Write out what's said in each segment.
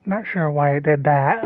Not sure why it did that.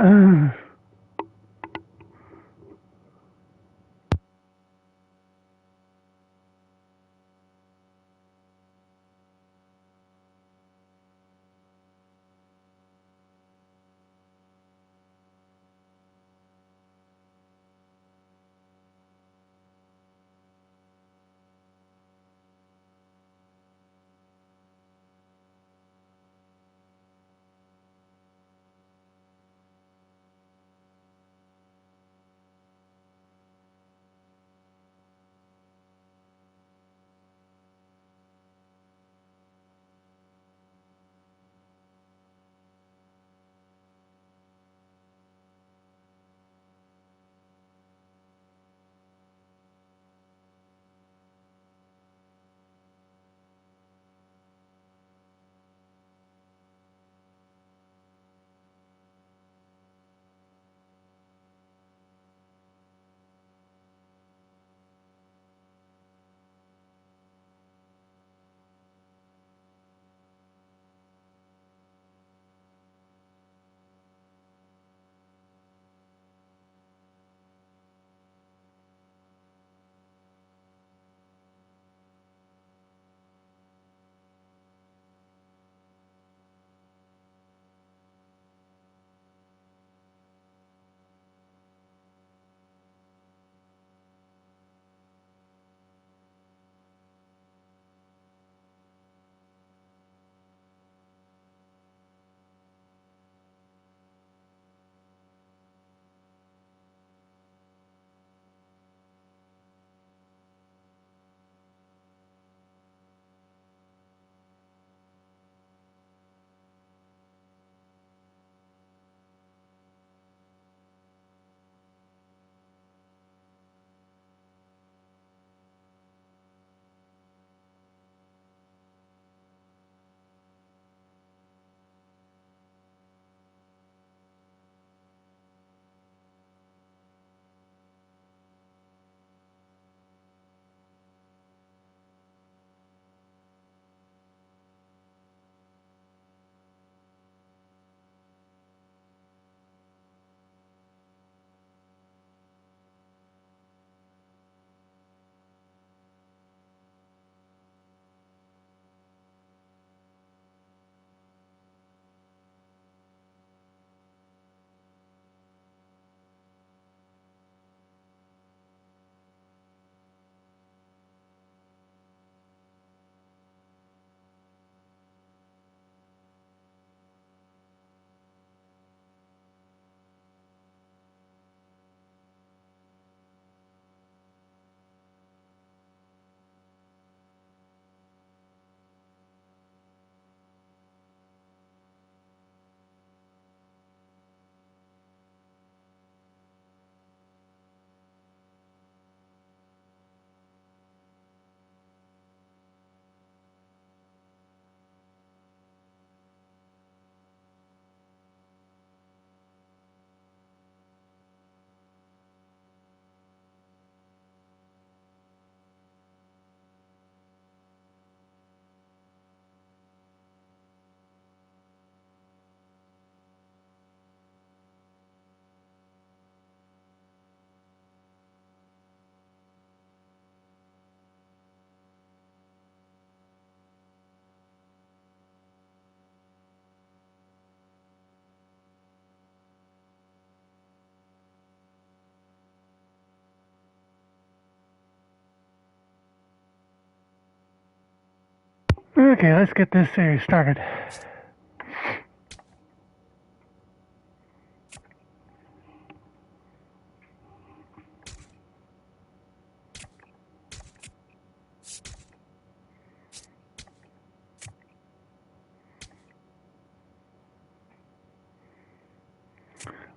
Okay, let's get this series started.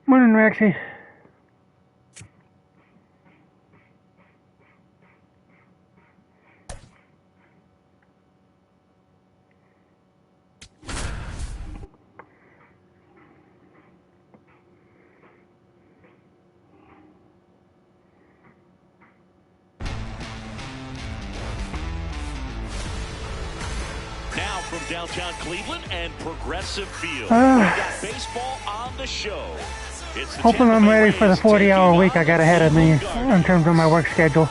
Morning, Rexy. Now from downtown Cleveland and Progressive Field. We've got baseball on the show. It's the Hoping I'm ready for the 40-hour week I got ahead of me in terms of my work schedule.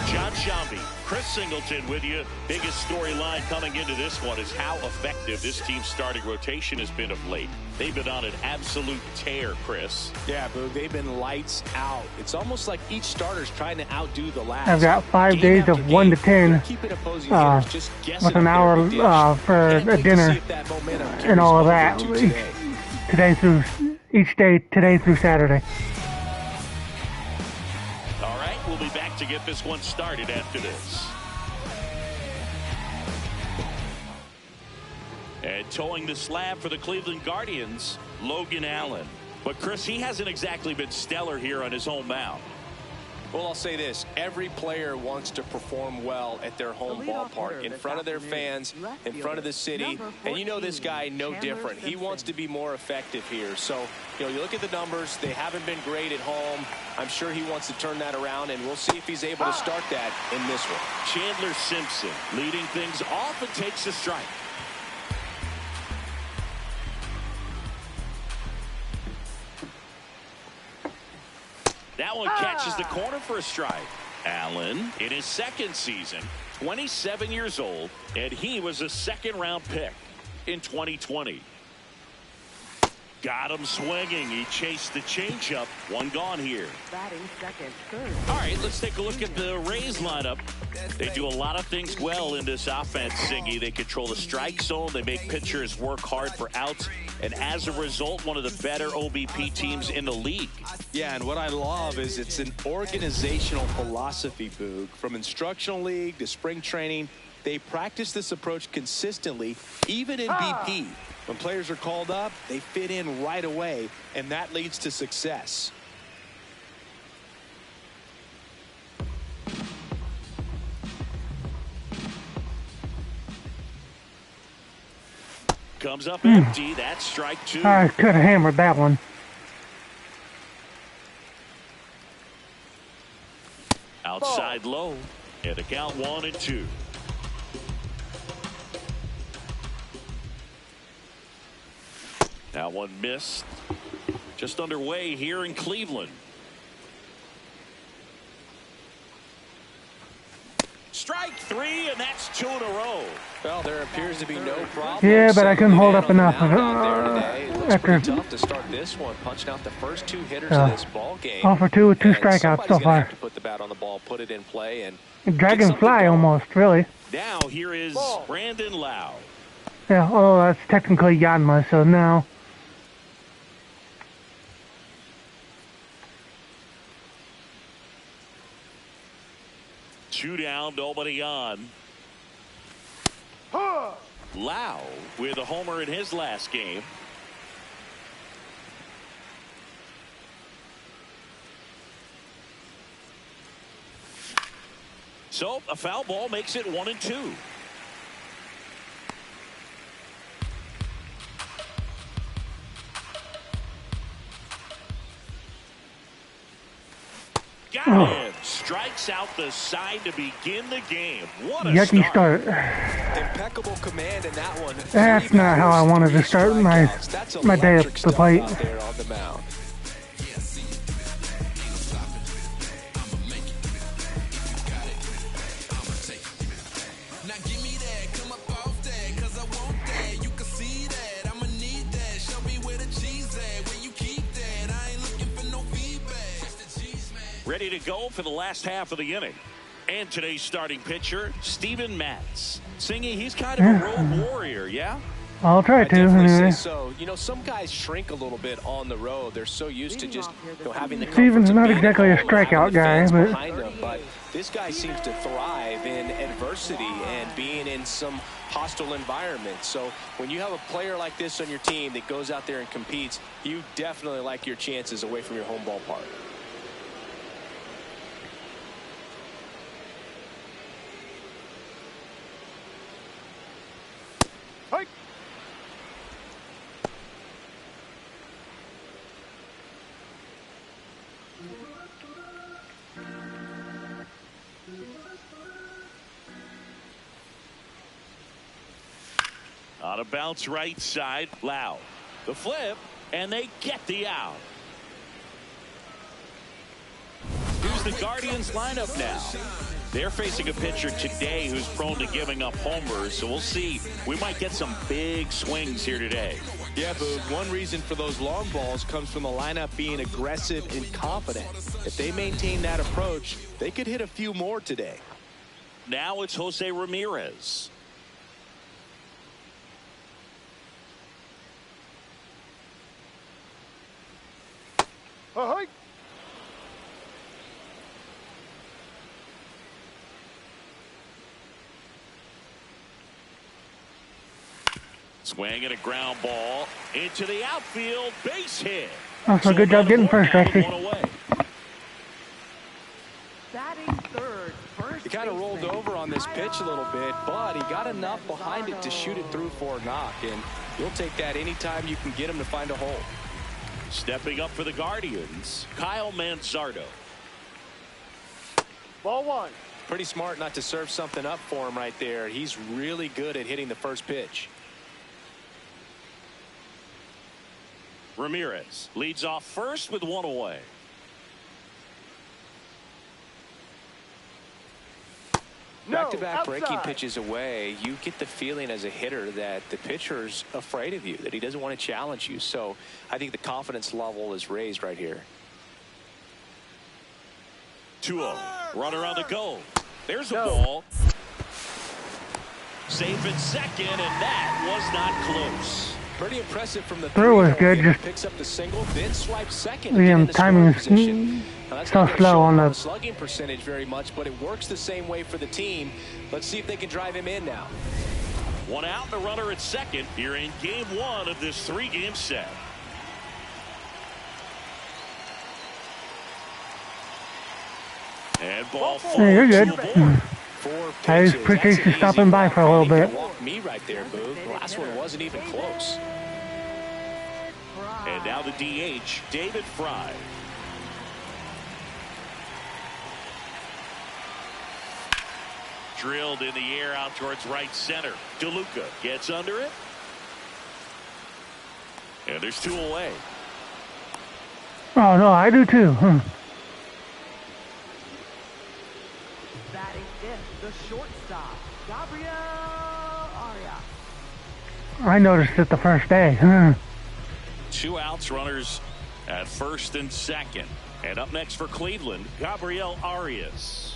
John Shambi, Chris Singleton with you. Biggest storyline coming into this one is how effective this team's starting rotation has been of late. They've been on an absolute tear, Chris. Yeah, Boog, they've been lights out. It's almost like each starter's trying to outdo the last. I've got 5 days of 1 to 10 with an hour for a dinner and all of that. Today through Saturday. All right, we'll be back to get this one started after this. And towing the slab for the Cleveland Guardians, Logan Allen. But, Chris, he hasn't exactly been stellar here on his home mound. Well, I'll say this. Every player wants to perform well at their home ballpark, in front of their fans, in front of the city. And you know this guy no different. He wants to be more effective here. So, you look at the numbers. They haven't been great at home. I'm sure he wants to turn that around, and we'll see if he's able to start that in this one. Chandler Simpson leading things off and takes a strike. That one catches the corner for a strike. Allen in his second season, 27 years old, and he was a second-round pick in 2020. Got him swinging. He chased the changeup. One gone here. Batting second, third. All right, let's take a look at the Rays lineup. They do a lot of things well in this offense, Singy. They control the strike zone. They make pitchers work hard for outs. And as a result, one of the better OBP teams in the league. Yeah, and what I love is it's an organizational philosophy, Boog. From instructional league to spring training, they practice this approach consistently, even in BP. When players are called up, they fit in right away, and that leads to success. Comes up empty. That's strike two. I could have hammered that one. Outside low. And the count 1-2. That one missed. Just underway here in Cleveland. Strike three, and that's 2 in a row. Well, there appears to be no problem. Yeah, but I couldn't hold up enough. It looks pretty tough to start this one, punching out the first 2 hitters of this ball game. 0 for 2 with 2 strikeouts so far. Have to put the bat on the ball, put it in play, and Dragonfly almost, really. Now here is Brandon Lau. Yeah, oh, that's technically Yanma, so now. Two down, nobody on. Lau with a homer in his last game. So a foul ball makes it 1-2. Got him. Strikes out the side to begin the game. What a yucky start. Impeccable command in that one. That's not how I wanted to start my day at the plate. Ready to go for the last half of the inning. And today's starting pitcher, Steven Matz. Singy, he's kind of a road warrior, yeah? I'll try to. Anyway. So, some guys shrink a little bit on the road. They're so used to just having the Steven's not exactly a strikeout guy, but this guy seems to thrive in adversity and being in some hostile environments. So when you have a player like this on your team that goes out there and competes, you definitely like your chances away from your home ballpark. On a bounce right side, Lau. The flip, and they get the out. Here's the Guardians lineup now. They're facing a pitcher today who's prone to giving up homers, so we'll see. We might get some big swings here today. Yeah, but one reason for those long balls comes from the lineup being aggressive and confident. If they maintain that approach, they could hit a few more today. Now it's Jose Ramirez. Swing and a ground ball into the outfield, base hit. Oh, so good job getting first, Rexy. Batting third, first. He kind of rolled over on this pitch a little bit, but he got enough behind it to shoot it through for a knock, and you'll take that anytime you can get him to find a hole. Stepping up for the Guardians, Kyle Manzardo. Ball one. Pretty smart not to serve something up for him right there. He's really good at hitting the first pitch. Ramirez leads off first with one away. Back-to-back breaking pitches away, you get the feeling as a hitter that the pitcher's afraid of you, that he doesn't want to challenge you. So I think the confidence level is raised right here. 2-0. Runner on the go. There's a ball. Safe at second, and that was not close. Pretty impressive from the throw was good. Just picks up the single, then swipes second. the timing is so slow on the slugging percentage very much, but it works the same way for the team. Let's see if they can drive him in now. One out, the runner at second here in game one of this 3-game set. And ball four. Hey, you're good. I appreciate you stopping by for a little bit. Me right there, Boog. The last one wasn't even close. And now the DH, David Fry. Drilled in the air out towards right center. DeLuca gets under it. And there's 2 away. Oh, no, I do too. Batting fifth, the shortstop, Gabriel Arias. I noticed it the first day. 2 outs, runners at first and second. And up next for Cleveland, Gabriel Arias.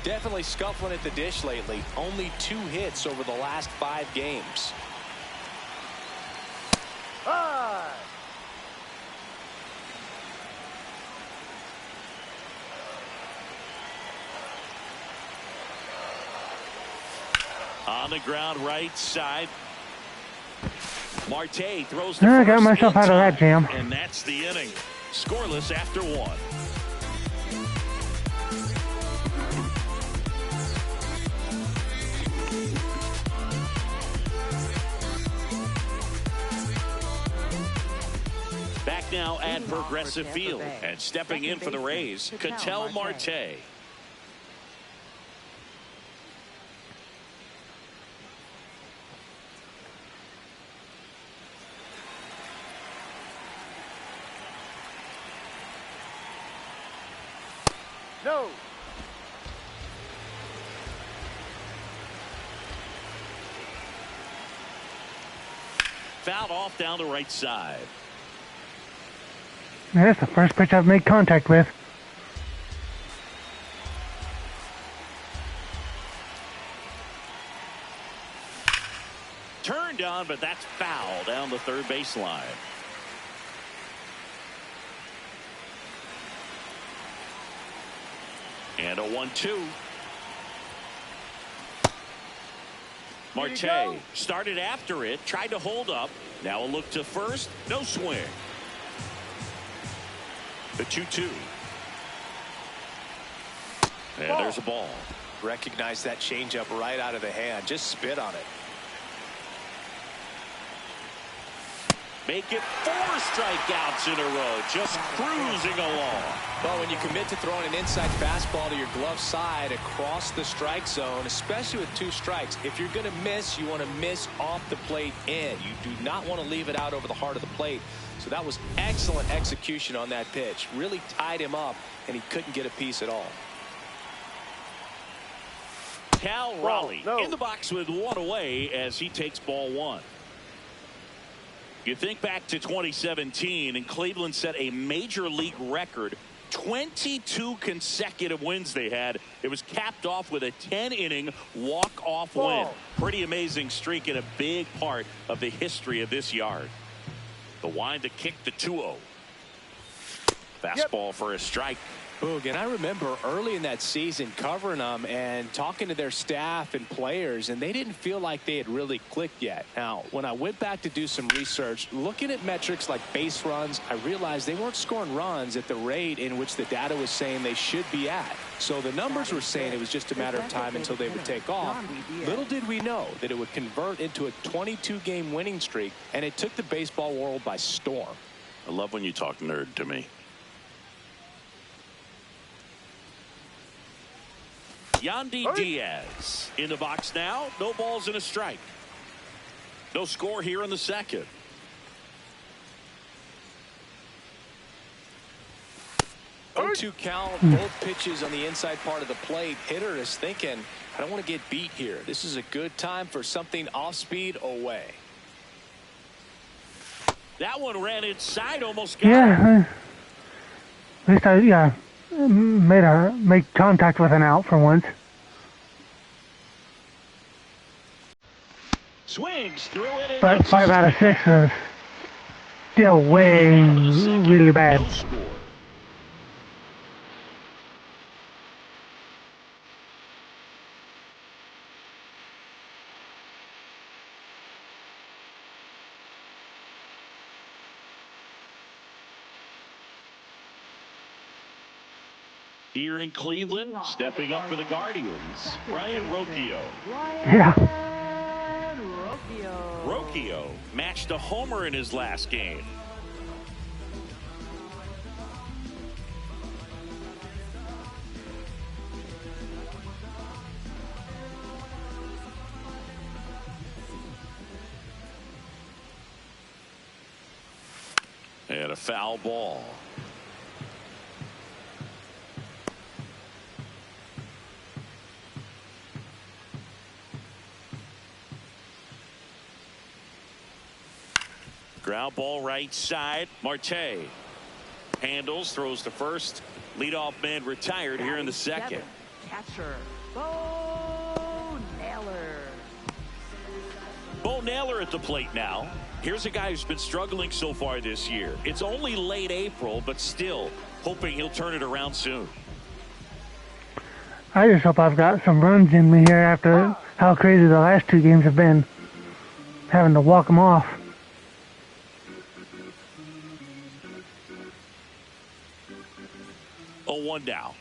Definitely scuffling at the dish lately. Only 2 hits over the last 5 games. On the ground right side. Marte throws the I got myself out of that jam. And that's the inning. Scoreless after 1. Back now at Progressive Field, and stepping in for the Rays, Ketel Marte. No. Fouled off down the right side. That's the first pitch I've made contact with. Turned on, but that's foul down the third baseline. And a 1-2. Marte started after it, tried to hold up. Now a look to first, no swing. The 2-2. And there's a ball. Recognize that changeup right out of the hand. Just spit on it. Make it 4 strikeouts in a row. Just cruising along. Well, when you commit to throwing an inside fastball to your glove side across the strike zone, especially with 2 strikes, if you're going to miss, you want to miss off the plate in. You do not want to leave it out over the heart of the plate. So that was excellent execution on that pitch. Really tied him up, and he couldn't get a piece at all. Cal Raleigh in the box with 1 away as he takes ball 1. You think back to 2017, and Cleveland set a major league record. 22 consecutive wins they had. It was capped off with a 10-inning walk-off win. Pretty amazing streak and a big part of the history of this yard. The wind to kick the 2-0. Fastball for a strike. Boog, and I remember early in that season covering them and talking to their staff and players, and they didn't feel like they had really clicked yet. Now, when I went back to do some research, looking at metrics like base runs, I realized they weren't scoring runs at the rate in which the data was saying they should be at. So the numbers were saying it was just a matter of time until they would take off. Little did we know that it would convert into a 22-game winning streak, and it took the baseball world by storm. I love when you talk nerd to me. Yandy Diaz in the box now. No balls and a strike. No score here in the second. Oh-2 count, both pitches on the inside part of the plate. Hitter is thinking, I don't want to get beat here. This is a good time for something off speed away. That one ran inside, almost got it. At least I made contact with an out for once. Swings through it. But 5 out of 6 is still way really bad. No score. Here in Cleveland, stepping up for the Guardians, Ryan Rocchio. Yeah. Rocchio matched a homer in his last game. And a foul ball. Ground ball right side. Marte handles, throws to first. Leadoff man retired here in the second. Catcher Bo Naylor. Bo Naylor at the plate now. Here's a guy who's been struggling so far this year. It's only late April, but still hoping he'll turn it around soon. I just hope I've got some runs in me here after how crazy the last 2 games have been. Having to walk them off. Oh, 1 down.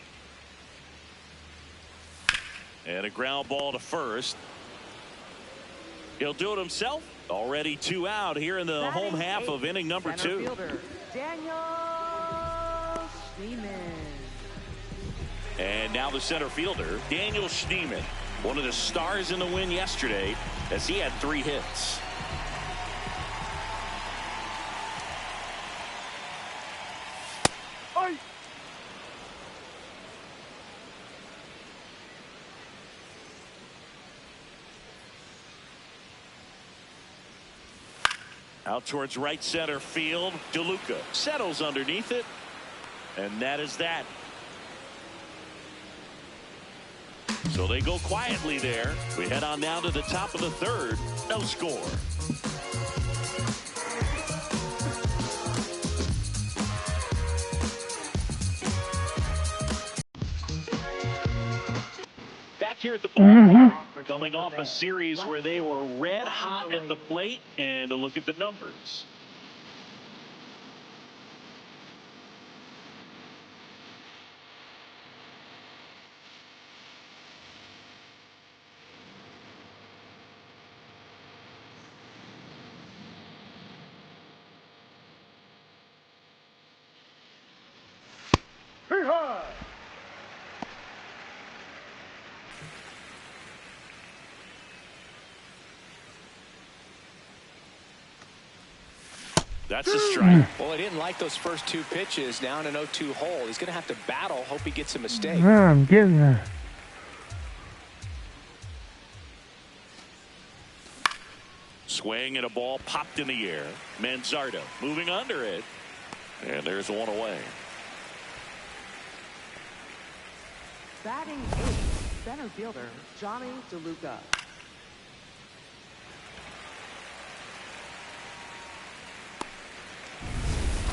And a ground ball to first. He'll do it himself. Already 2 out here in the home half of inning number 2. Fielder, Daniel Schneemann. And now the center fielder, Daniel Schneemann, one of the stars in the win yesterday as he had 3 hits. Out towards right center field. DeLuca settles underneath it. And that is that. So they go quietly there. We head on down to the top of the 3rd. No score. Back here at the ballpark, coming off a series where they were red hot at the plate, and a look at the numbers. That's a strike. Well, he didn't like those first two pitches. Now in an 0-2 hole, he's going to have to battle. Hope he gets a mistake. Yeah, I'm getting there. Swing and a ball popped in the air. Manzardo moving under it. And there's one away. Batting eighth, center fielder Johnny DeLuca.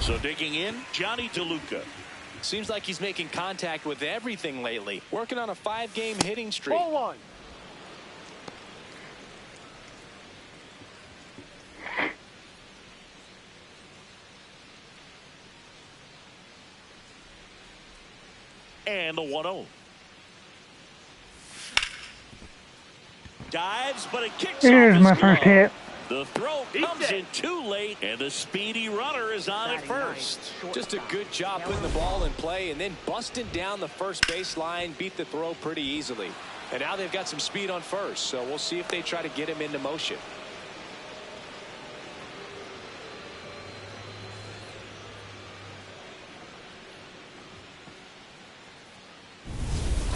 So digging in, Johnny DeLuca. Seems like he's making contact with everything lately. Working on a 5-game hitting streak. 0-1. And the 1-0. Dives, but it kicks Here's off my his first glove. hit. The throw comes in too late, and the speedy runner is on at first. Just a good job putting the ball in play and then busting down the first baseline, beat the throw pretty easily. And now they've got some speed on first, so we'll see if they try to get him into motion.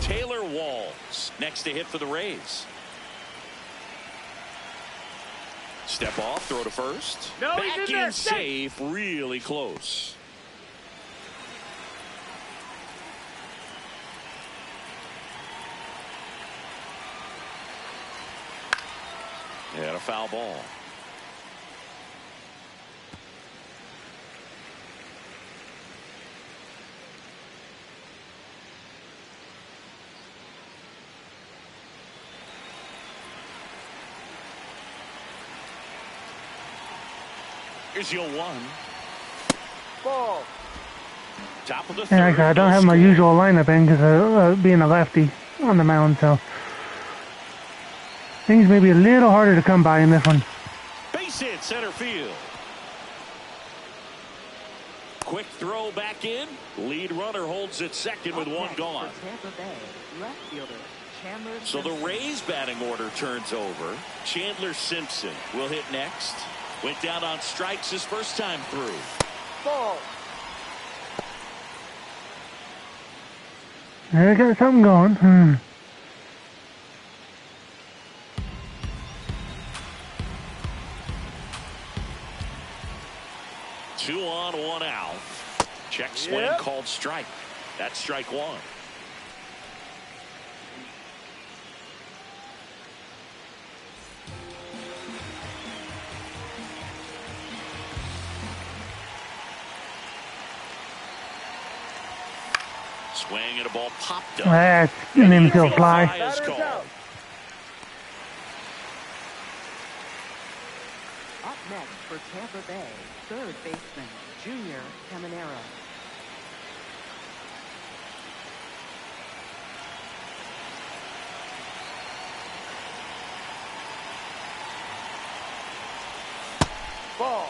Taylor Walls next to hit for the Rays. Step off, throw to first. No, he's Back in there. in safe, really close. And a foul ball. Here's your 1. Ball. Top of the Yeah, third. actually, I don't have my usual lineup in because of being a lefty on the mound, so things may be a little harder to come by in this one. Base hit center field. Quick throw back in. Lead runner holds it second with one gone. For Tampa Bay, left fielder Chandler So the Simpson. Rays batting order turns over. Chandler Simpson will hit next. Went down on strikes his first time through. Ball. I got something going. 2 on, 1 out. Check swing Yep. called strike. That's strike 1. Swing and a ball popped up. That's an infield fly. Is Batter's called. out. Up next for Tampa Bay, third baseman Junior Caminero. Ball.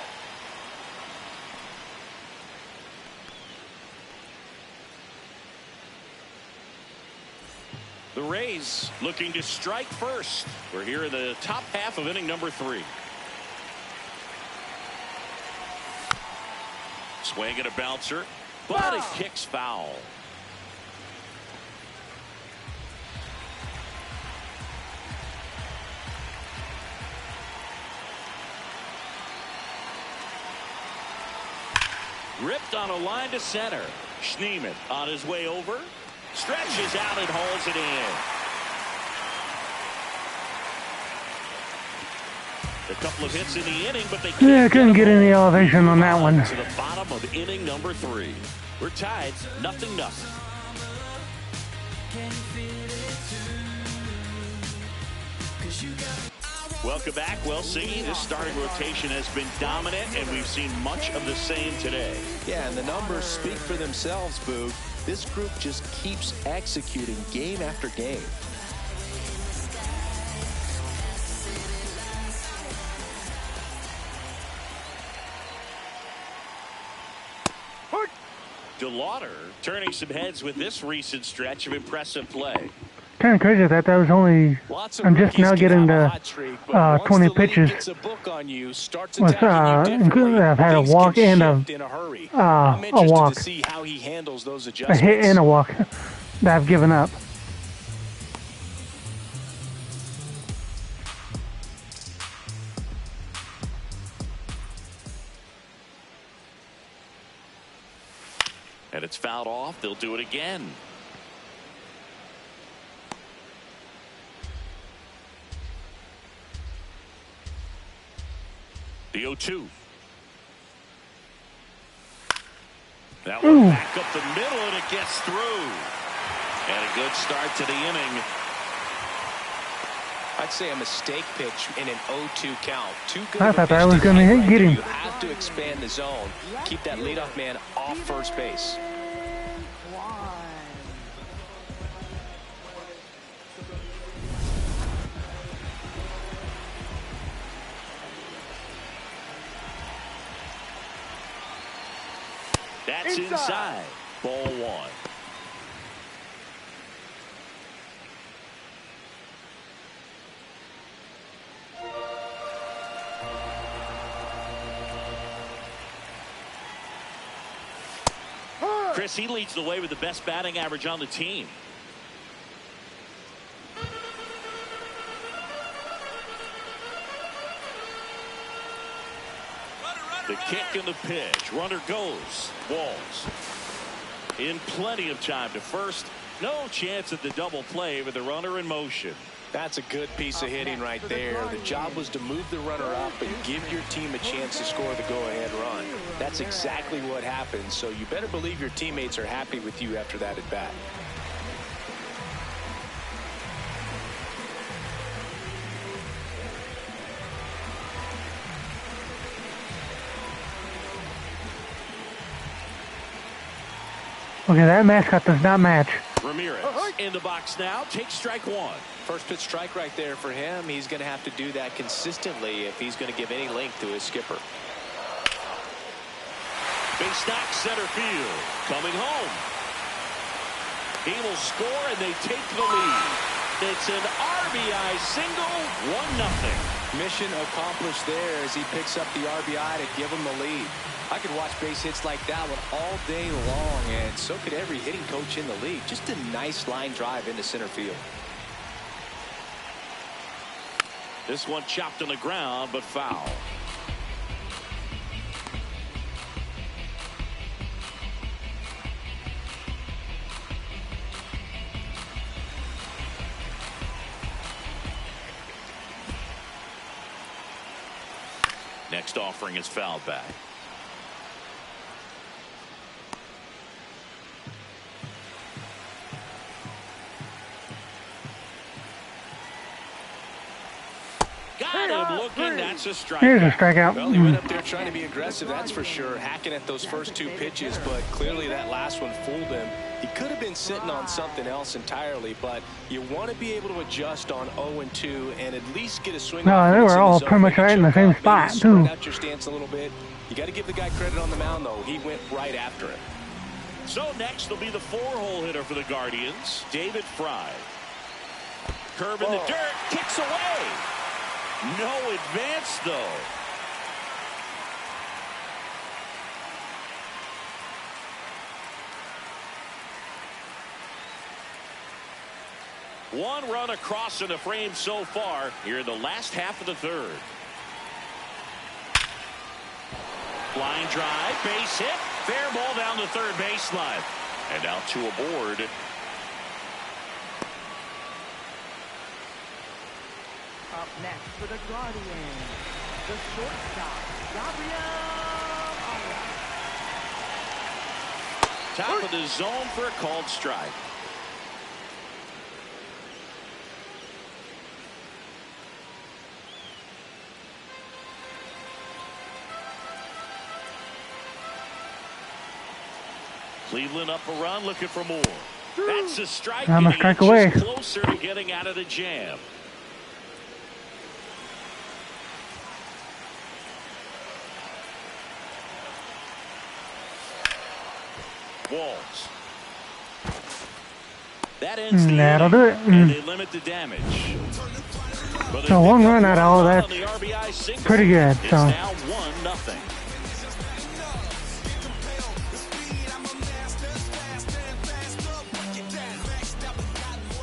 The Rays looking to strike first. We're here in the top half of inning number 3. Swing and a bouncer, but it kicks foul. Ripped on a line to center. Schneemann on his way over. Stretches out and hauls it in. A couple of hits in the inning, but they can't Yeah, I couldn't get any elevation on that one. to the bottom of inning number 3. We're tied 0-0. Welcome back. Well, Siggy, this starting rotation has been dominant, and we've seen much of the same today. Yeah, and the numbers speak for themselves, Boog. This group just keeps executing game after game. Lauder turning some heads with this recent stretch of impressive play. Kind of crazy that was only. I'm just now getting the 20 pitches. With including I've had a walk and a walk, a hit and a walk that I've given up. And it's fouled off. They'll do it again. The 0-2. That one back up the middle, and it gets through. And a good start to the inning. I'd say a mistake pitch in an 0-2 count. Too good. I thought I was going to get him. You have to expand the zone. Keep that leadoff man off first base. That's inside. Ball one. Chris, he leads the way with the best batting average on the team. The kick and the pitch. Runner goes. Walls. In plenty of time to first. No chance at the double play with the runner in motion. That's a good piece of hitting right there. The job was to move the runner up and give your team a chance to score the go-ahead run. That's exactly what happened, so you better believe your teammates are happy with you after that at bat. Okay, that mascot does not match. Ramirez in the box now. Takes strike one. First pitch strike right there for him. He's going to have to do that consistently if he's going to give any length to his skipper. Base knock center field. Coming home. He will score and they take the lead. It's an RBI single. 1-0. Mission accomplished there as he picks up the RBI to give him the lead. I could watch base hits like that one all day long, and so could every hitting coach in the league. Just a nice line drive into center field. This one chopped on the ground, but foul. Next offering is fouled back. Got him looking. That's a strikeout. Here's a strikeout. Well, he went up there trying to be aggressive, that's for sure, hacking at those first two pitches, but clearly that last one fooled him. He could have been sitting on something else entirely, but you want to be able to adjust on 0-2 and at least get a swing. No, they were all pretty much right in the same spot, too. Out your stance a little bit. You got to give the guy credit on the mound, though. He went right after it. So next will be the 4-hole hitter for the Guardians, David Fry. Curve in the dirt, kicks away. No advance, though. One run across in the frame so far here in the last half of the third. Line drive, base hit, fair ball down the third baseline. And now two aboard. Up next for the Guardians, the shortstop, Gabriel. Top of the zone for a called strike. Cleveland up a run, looking for more. That's a strike. I'm a strike away. Closer to getting out of the jam. walls. That ends the That'll do it. and they limit the damage. So one run out of all that's pretty good. It's So now 1-0.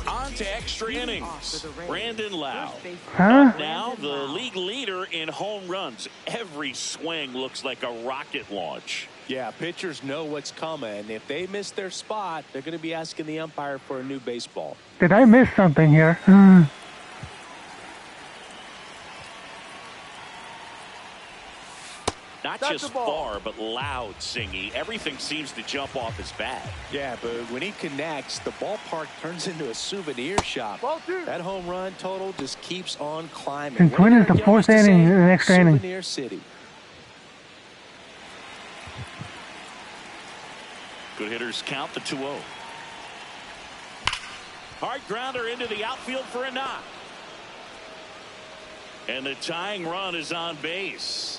On to extra innings. Brandon Lau. huh? Now the league leader in home runs. Every swing looks like a rocket launch. Yeah, pitchers know what's coming. If they miss their spot, they're going to be asking the umpire for a new baseball. Did I miss something here? Not That's just the ball. far, but loud, Singy. Everything seems to jump off his bat. Yeah, but when he connects, the ballpark turns into a souvenir shop. Ball two. That home run total just keeps on climbing. Since when is the fourth inning in the extra inning? Souvenir City. Good hitters count the 2-0. Hard grounder into the outfield for a knock. And the tying run is on base.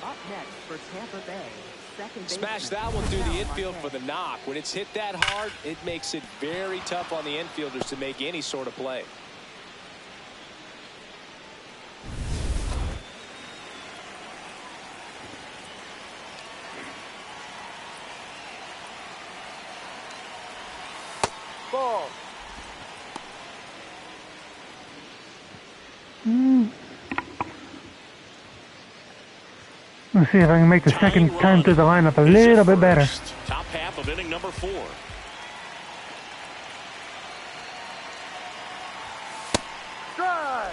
Up next for Tampa Bay, second Smash baseman, that one through the Cal infield for Marte. the knock. When it's hit that hard, it makes it very tough on the infielders to make any sort of play. Ball. Let's see if I can make the second time through the lineup a little bit better. Top half of inning number 4. Strike.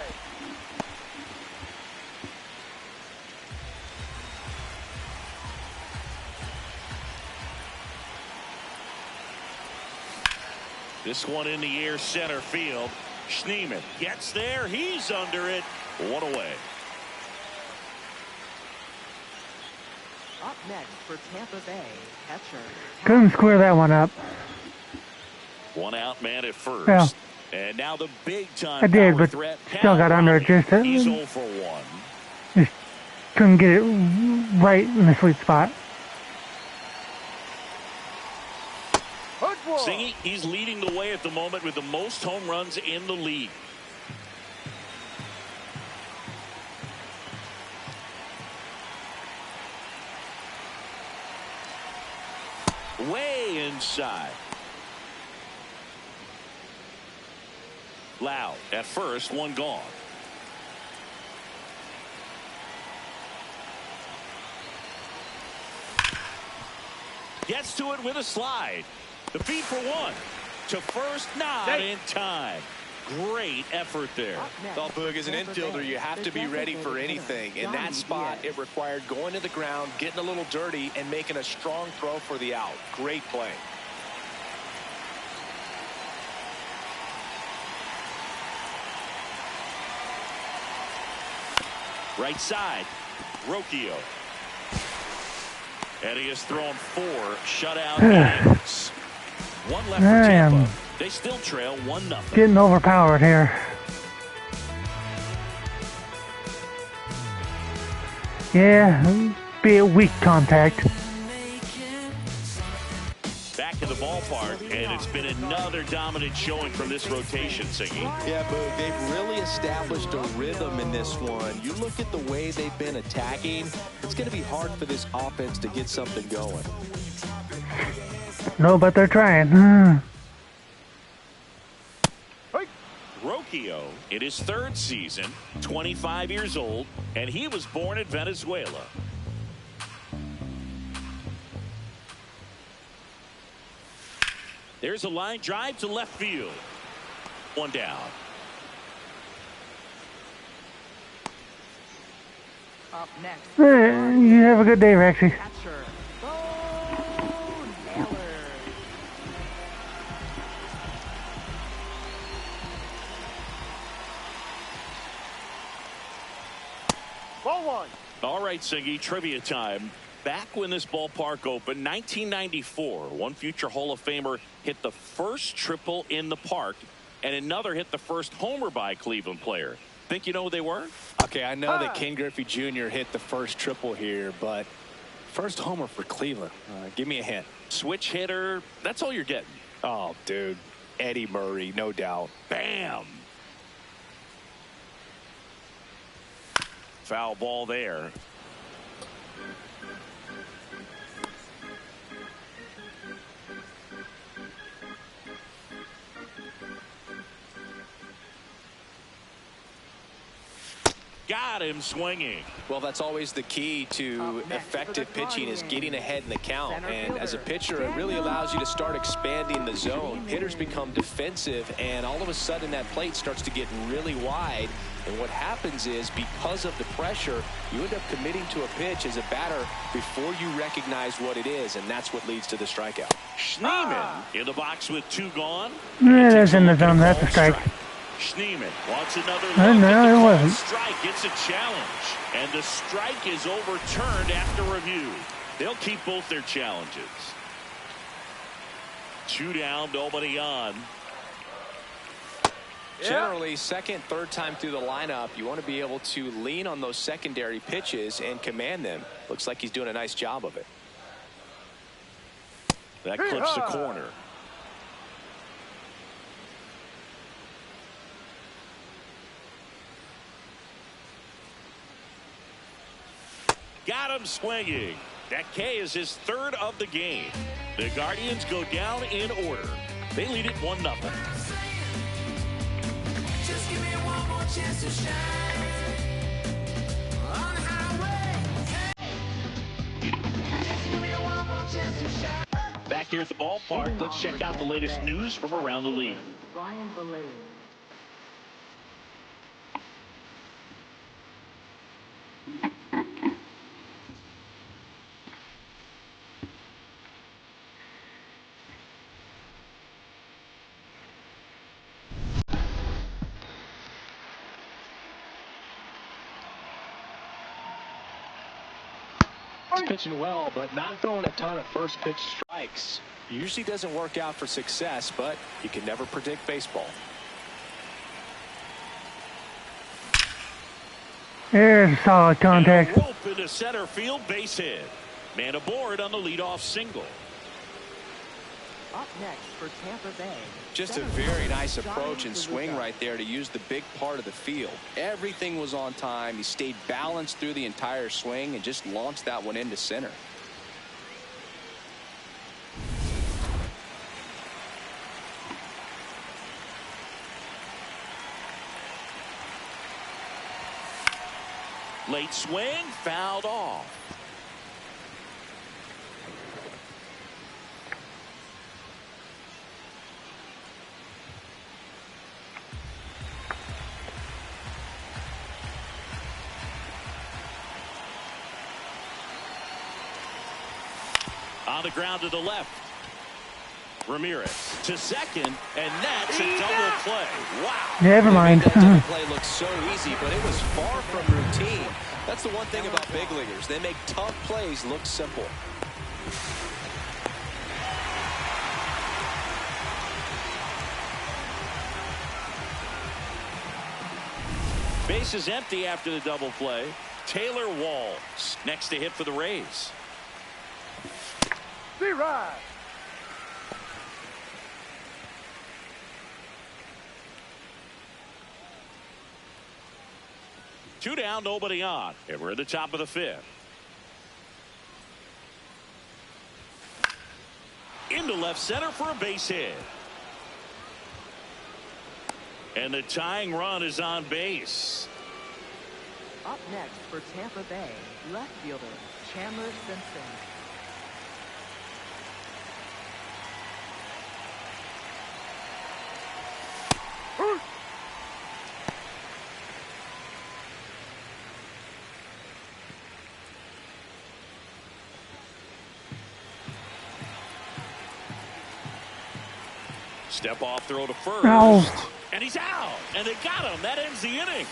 This one in the air, center field. Schneemann gets there. He's under it. 1 away. Up next for Tampa Bay, catcher. Couldn't square that one up. 1 out man at first. Yeah. And now the big time I did, power but threat. still got under it just He's 0 for 1. just couldn't get it right in the sweet spot. Hook ball. Singy, he's leading the way at the moment with the most home runs in the league. Way inside. Lau at first, 1 gone. Gets to it with a slide. The feed for 1. To first, not in time. Great effort there. Up next, Well, Boog, as an Tampa infielder, Bay, you have the to be ready for designated hitter, anything. In Johnny that spot, Diaz. it required going to the ground, getting a little dirty, and making a strong throw for the out. Great play. Right side, Rocchio. And he has thrown 4 shutout innings. 1 left for I am Tampa. They still trail 1-0. getting overpowered here. Yeah, be it weak contact. Back in the ballpark, and it's been another dominant showing from this rotation, Singy. Yeah, Boog, they've really established a rhythm in this one. You look at the way they've been attacking, it's going to be hard for this offense to get something going. No, but they're trying. Rocchio in his 3rd season, 25 years old, and he was born in Venezuela. There's a line drive to left field. 1 down. Up next, You have a good day, Rexy. catcher. Bo Naylor. Ball 1. All right, Singy, trivia time. Back when this ballpark opened, 1994, one future Hall of Famer hit the first triple in the park, and another hit the first homer by a Cleveland player. Think you know who they were? Okay, I know that Ken Griffey Jr. hit the first triple here, but First homer for Cleveland. Give me a hint. Switch hitter. That's all you're getting. Oh, dude. Eddie Murray, no doubt. Bam. Foul ball there. Got him swinging. Well, that's always the key to effective pitching is getting ahead in the count. And as a pitcher, it really allows you to start expanding the zone. Hitters become defensive, and all of a sudden that plate starts to get really wide. And what happens is, because of the pressure, you end up committing to a pitch as a batter before you recognize what it is, and that's what leads to the strikeout. Schneemann in the box with 2 gone. That's in the zone. That's a strike. Schneemann wants another look No, at the it wasn't. strike. It's a challenge, and the strike is overturned after review. They'll keep both their challenges. 2 down, nobody on. Generally, second, third time through the lineup, you want to be able to lean on those secondary pitches and command them. Looks like he's doing a nice job of it. That clips the corner. Got him swinging. That K is his 3rd of the game. The Guardians go down in order. They lead it 1-0. Just give me one more chance to shine on the highway. Hey. Just give me one more chance to shine. Back here at the ballpark, let's check out the latest news from around the league. Brian Vallee. He's pitching well, but not throwing a ton of first pitch strikes. Usually doesn't work out for success, but you can never predict baseball. There's solid contact. And a rope into center field, base hit. Man aboard on the leadoff single. Up next for Tampa Bay. Just a very nice approach and swing right there to use the big part of the field. Everything was on time. He stayed balanced through the entire swing and just launched that one into center. Late swing, fouled off. On the ground to the left. Ramirez to second, and that's a double play. Wow. Never mind. That double play looks so easy, but it was far from routine. That's the one thing about big leaguers. They make tough plays look simple. Base is empty after the double play. Taylor Walls next to hit for the Rays. D-Ride. Two down, nobody on. And we're at the top of the 5th. Into left center for a base hit. And the tying run is on base. Up next for Tampa Bay, left fielder Chandler Simpson. Step off throw to first. No. And he's out. And they got him. That ends the inning.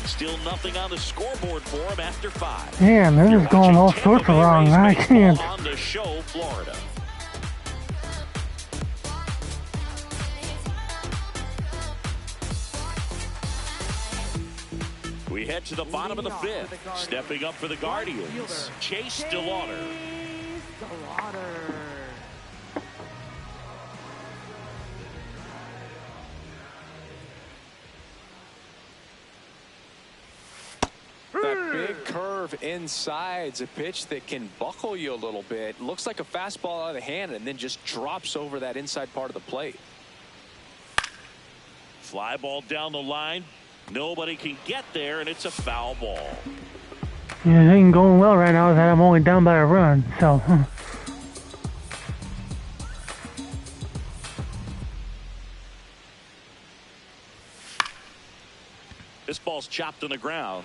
Still nothing on the scoreboard for him after 5. Damn, this You're is going all watching sorts of Tampa Bay wrong. Rays I baseball can't. on the show, Florida. We We head to the bottom of the fifth. Stepping up for the Guardians, Chase DeLauder. That big curve inside's a pitch that can buckle you a little bit. Looks like a fastball out of the hand and then just drops over that inside part of the plate. Fly ball down the line. Nobody can get there, and it's a foul ball. Yeah, it ain't going well right now. That I'm only down by a run, so. This ball's chopped on the ground.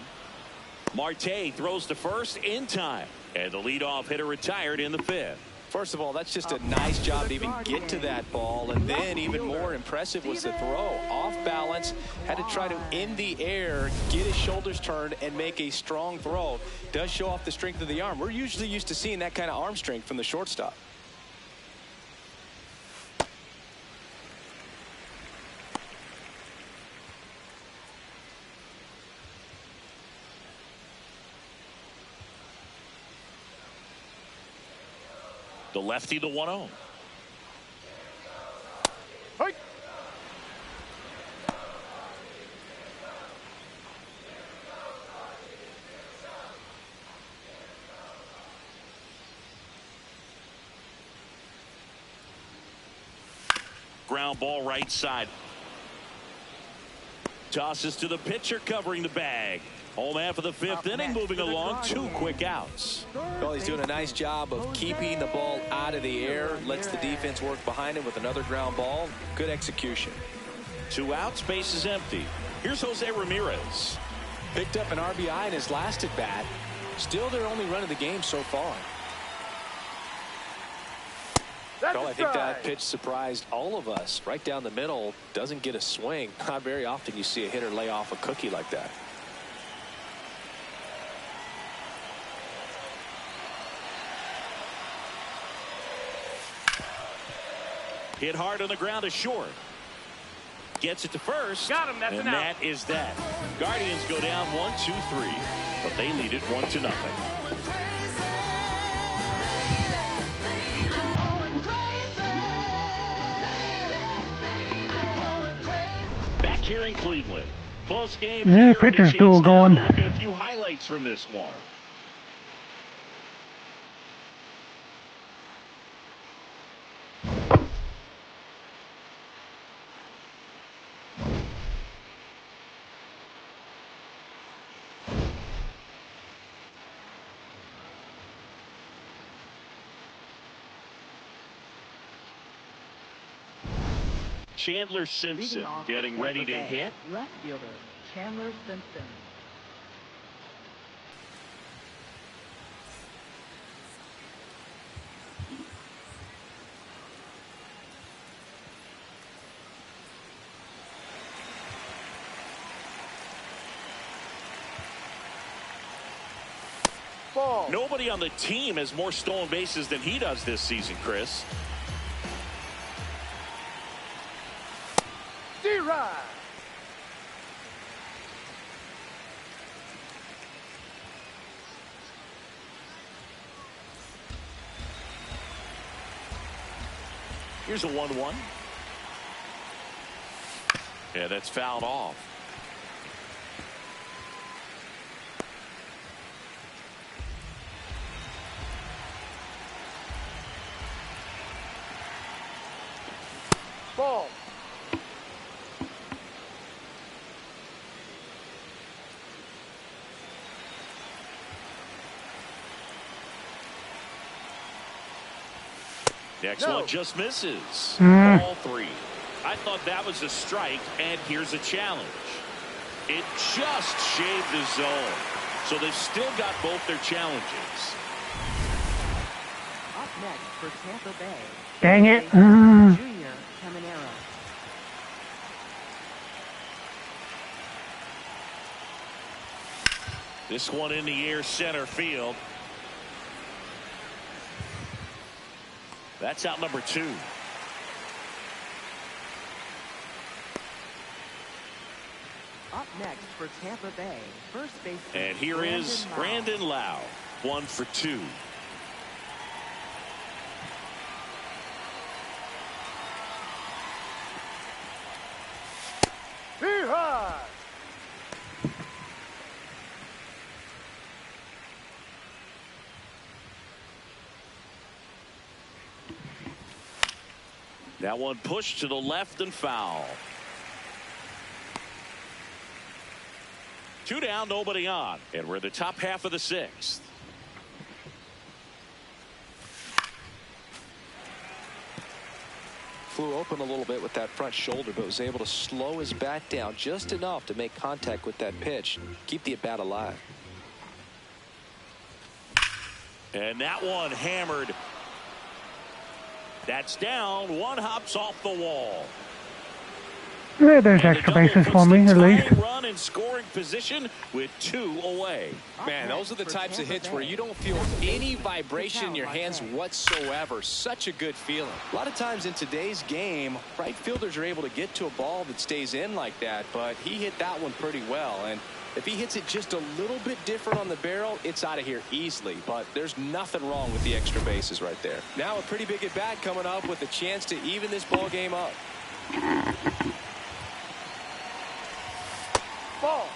Marte throws to first in time, and the leadoff hitter retired in the fifth. First of all, that's just a nice job to even get to that ball, and then even more impressive was the throw. Off balance, had to try to, in the air, get his shoulders turned and make a strong throw. Does show off the strength of the arm. We're usually used to seeing that kind of arm strength from the shortstop. The lefty, the 1-0. Hey. Ground ball right side. Tosses to the pitcher covering the bag. Home half of the fifth inning, moving along, 2 quick outs. Well, he's doing a nice job of keeping the ball out of the air. Lets the defense work behind him with another ground ball. Good execution. 2 outs, base is empty. Here's Jose Ramirez. Picked up an RBI in his last at bat. Still their only run of the game so far. Well, I think that pitch surprised all of us. Right down the middle, doesn't get a swing. Not very often you see a hitter lay off a cookie like that. Hit hard on the ground to short. Gets it to first. Got him. That's and an out. that is that. Guardians go down 1-2-3, but they lead it 1-0. Back here in Cleveland. Close game. Yeah, pitcher's duel going. A few highlights from this one. Chandler Simpson getting ready to hit. Left fielder, Chandler Simpson. Ball. Nobody on the team has more stolen bases than he does this season, Chris. D-Ride. Here's a 1-1. Yeah, that's fouled off. Ball. Next No. one just misses. Ball 3. I thought that was a strike, and here's a challenge. It just shaved the zone. So they've still got both their challenges. Up next for Tampa Bay. Dang it. Junior Caminero. This one in the air, center field. That's out number 2. Up next for Tampa Bay, first baseman. And here is Brandon Lau, 1 for 2. Hee-haw! That one pushed to the left and foul. 2 down, nobody on, and we're in the top half of the 6th. Flew open a little bit with that front shoulder, but was able to slow his bat down just enough to make contact with that pitch, keep the at-bat alive. And that one hammered. That's down. One hops off the wall. Yeah, there's extra bases for me, at least. Run in scoring position with 2 away. Man, those are the types of hits where you don't feel any vibration in your hands whatsoever. Such a good feeling. A lot of times in today's game, right fielders are able to get to a ball that stays in like that, but he hit that one pretty well. And if he hits it just a little bit different on the barrel, it's out of here easily. But there's nothing wrong with the extra bases right there. Now a pretty big at bat coming up with a chance to even this ball game up. Ball.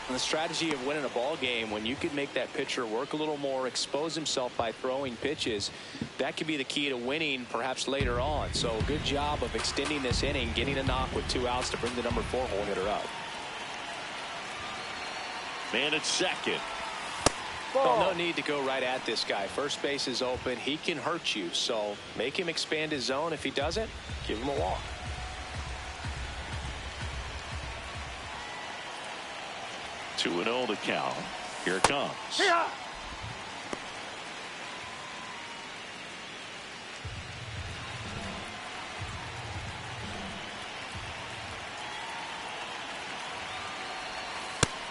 The strategy of winning a ball game, when you can make that pitcher work a little more, expose himself by throwing pitches, that could be the key to winning perhaps later on. So good job of extending this inning, getting a knock with 2 outs to bring the number 4 hole hitter up. Man at second. Well, no need to go right at this guy. First base is open. He can hurt you. So make him expand his zone. If he doesn't, give him a walk. Two and 0 to count. Here it comes. Hee-haw!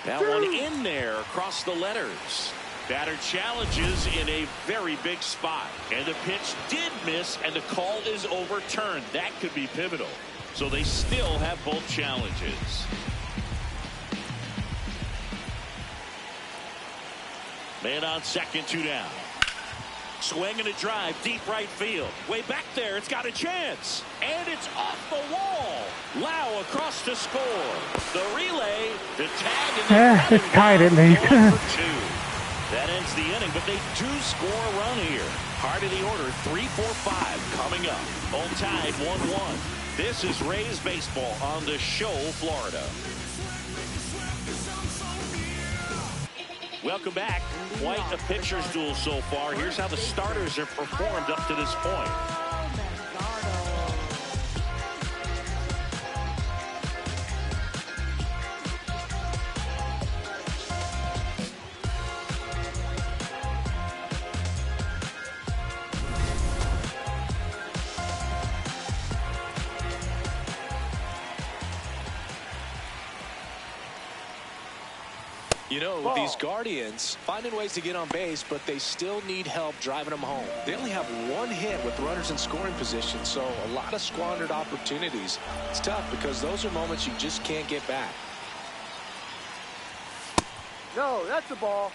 That one in there across the letters. Batter challenges in a very big spot. And the pitch did miss, and the call is overturned. That could be pivotal. So they still have both challenges. Man on second, 2 down. Swing and a drive, deep right field. Way back there, it's got a chance. And it's off the wall. Lau across to score. The relay, the tag, and it's tied at least. 1 for 2. That ends the inning, but they do score a run here. Heart of the order, 3-4-5 coming up. Home tied 1-1. This is Rays baseball on the show, Florida. Welcome back. Quite a pitcher's duel so far. Here's how the starters have performed up to this point. You know, these Guardians finding ways to get on base, but they still need help driving them home. They only have 1 hit with runners in scoring position, so a lot of squandered opportunities. It's tough because those are moments you just can't get back. No, that's the ball.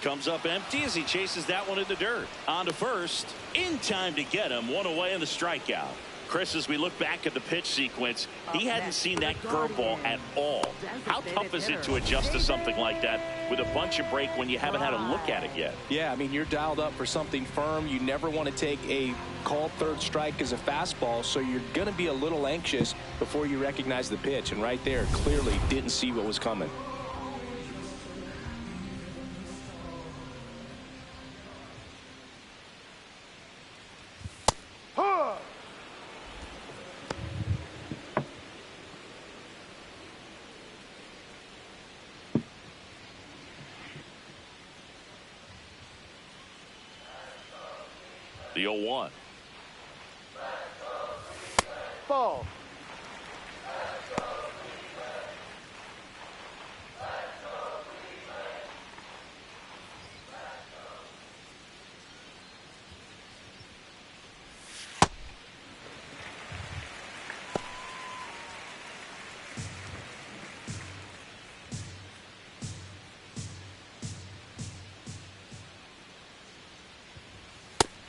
Comes up empty as he chases that one in the dirt. On to first. In time to get him. 1 away in the strikeout. Chris, as we look back at the pitch sequence, he hadn't seen that curveball at all. How tough is it to adjust to something like that with a bunch of break when you haven't had a look at it yet? Yeah, I mean, you're dialed up for something firm. You never want to take a called third strike as a fastball, so you're going to be a little anxious before you recognize the pitch. And right there, clearly didn't see what was coming. The 0-1. Ball.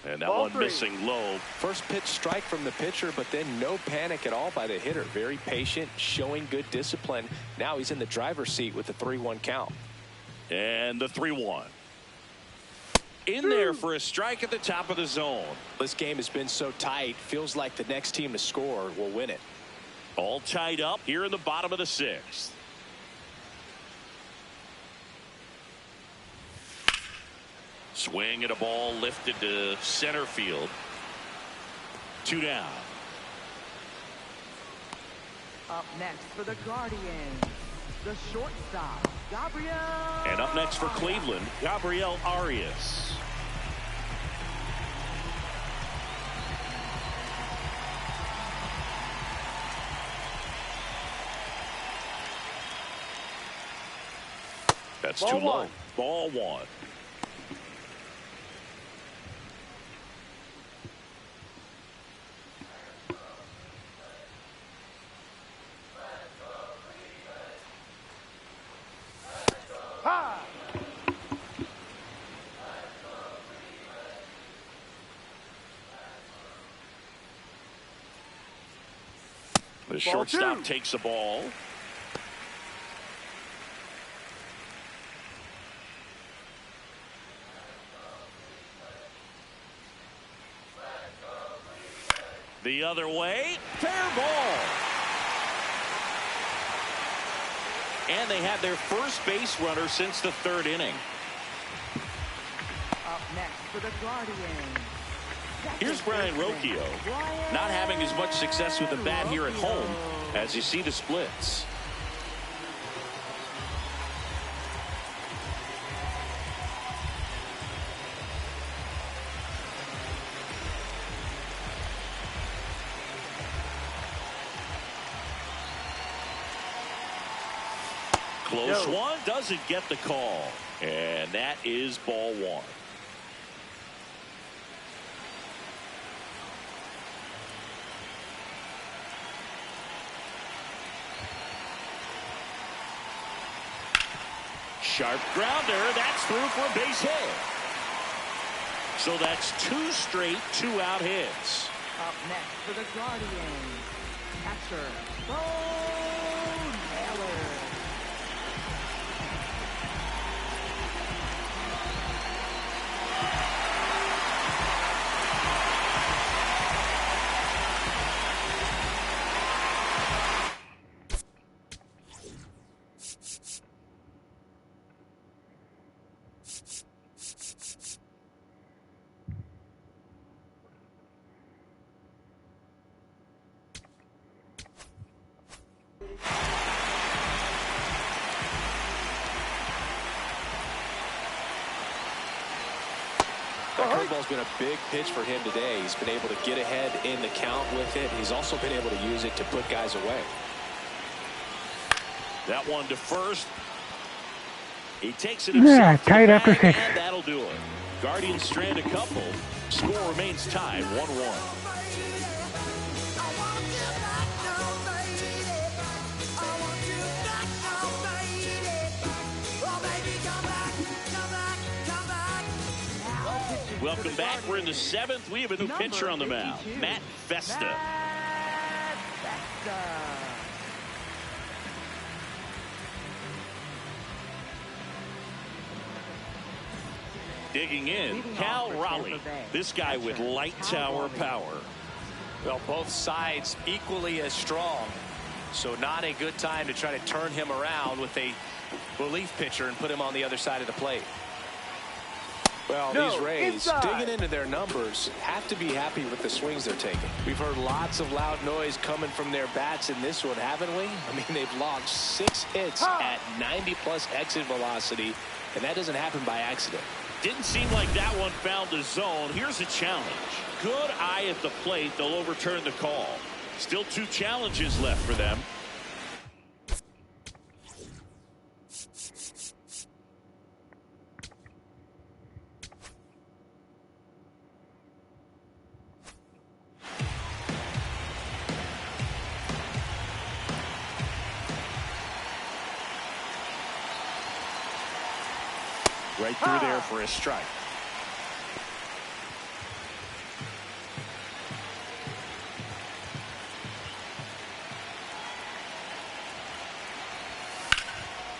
And that Ball one 3. missing low. First pitch strike from the pitcher, but then no panic at all by the hitter. Very patient, showing good discipline. Now he's in the driver's seat with the 3-1 count. And the 3-1. In there for a strike at the top of the zone. This game has been so tight. Feels like the next team to score will win it. All tied up here in the bottom of the 6th. Swing at a ball lifted to center field. 2 down. Up next for the Guardians, the shortstop, Gabriel. And up next for Cleveland, Gabriel Arias. That's too low. Ball 1. The shortstop takes the ball. The other way, fair ball. And they had their first base runner since the 3rd inning. Up next for the Guardians. Here's Brian Rocchio, not having as much success with the bat here at home as you see the splits. Close one, doesn't get the call. And that is ball 1. Sharp grounder, that's through for a base hit. So that's 2 straight 2-out hits. Up next for the Guardians, catcher, Bo Naylor. That curveball's been a big pitch for him today. He's been able to get ahead in the count with it. He's also been able to use it to put guys away. That one to first. He takes it tied after 6. And that'll do it. Guardians strand a couple. Score remains tied 1-1. Welcome back. We're in the 7th. We have a new pitcher on the mound, Matt Festa. Digging in, Cal Raleigh. This guy with light tower power. Well, both sides equally as strong. So not a good time to try to turn him around with a relief pitcher and put him on the other side of the plate. Well, these Rays, digging into their numbers, have to be happy with the swings they're taking. We've heard lots of loud noise coming from their bats in this one, haven't we? I mean, they've logged 6 hits at 90-plus exit velocity, and that doesn't happen by accident. Didn't seem like that one found the zone. Here's a challenge. Good eye at the plate. They'll overturn the call. Still 2 challenges left for them. Right through there for a strike.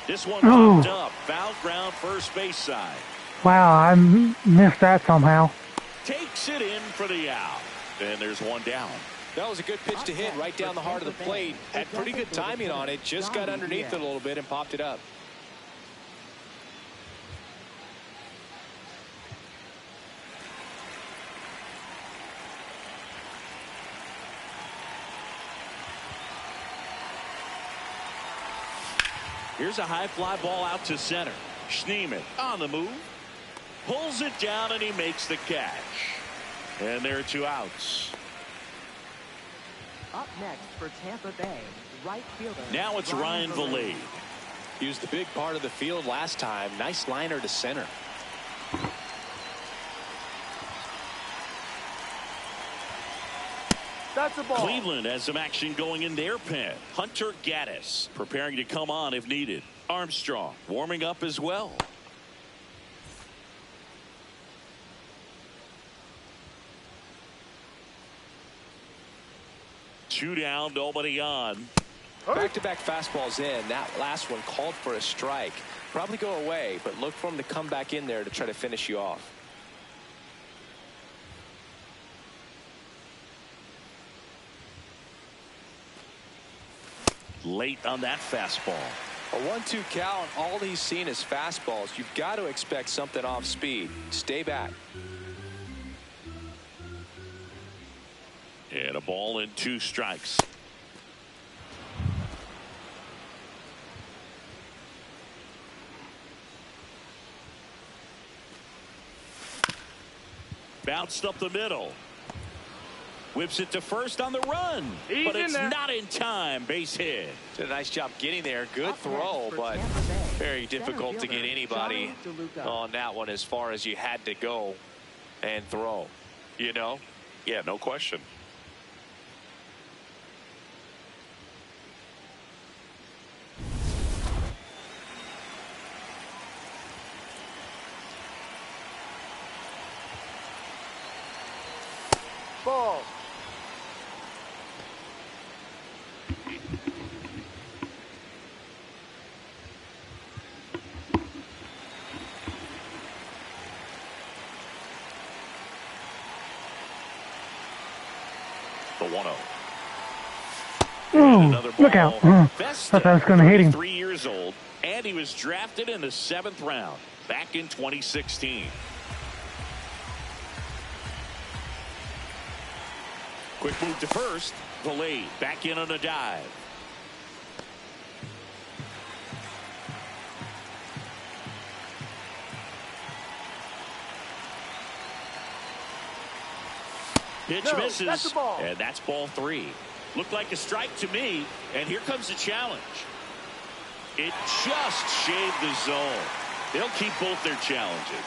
This one popped up. Foul ground, first base side. Wow, I missed that somehow. Takes it in for the out. And there's one down. That was a good pitch to hit right down the heart of the plate. Had pretty good timing on it. Just got underneath it a little bit and popped it up. Here's a high fly ball out to center. Schneemann on the move. Pulls it down and he makes the catch. And there are 2 outs. Up next for Tampa Bay, right fielder. Now it's Ryan Vilade. He was the big part of the field last time. Nice liner to center. That's a ball. Cleveland has some action going in their pen. Hunter Gaddis preparing to come on if needed. Armstrong warming up as well. Two down, nobody on. Back-to-back fastballs in. That last one called for a strike. Probably go away, but look for him to come back in there to try to finish you off. Late on that fastball. A 1-2 count. All he's seen is fastballs. You've got to expect something off speed. Stay back. And a ball and 2 strikes. Bounced up the middle. Whips it to first on the run. But it's not in time. Base hit. Did a nice job getting there. Good throw, but very difficult to get anybody on that one as far as you had to go and throw. You know? Yeah, no question. Ball. The 1-0. Ooh, look out. Thought I was going to hit him. 3 years old, and he was drafted in the 7th round back in 2016. Quick move to first. Vilade back in on a dive. Pitch misses, that's a ball. and that's ball 3. Looked like a strike to me, and here comes the challenge. It just shaved the zone. They'll keep both their challenges.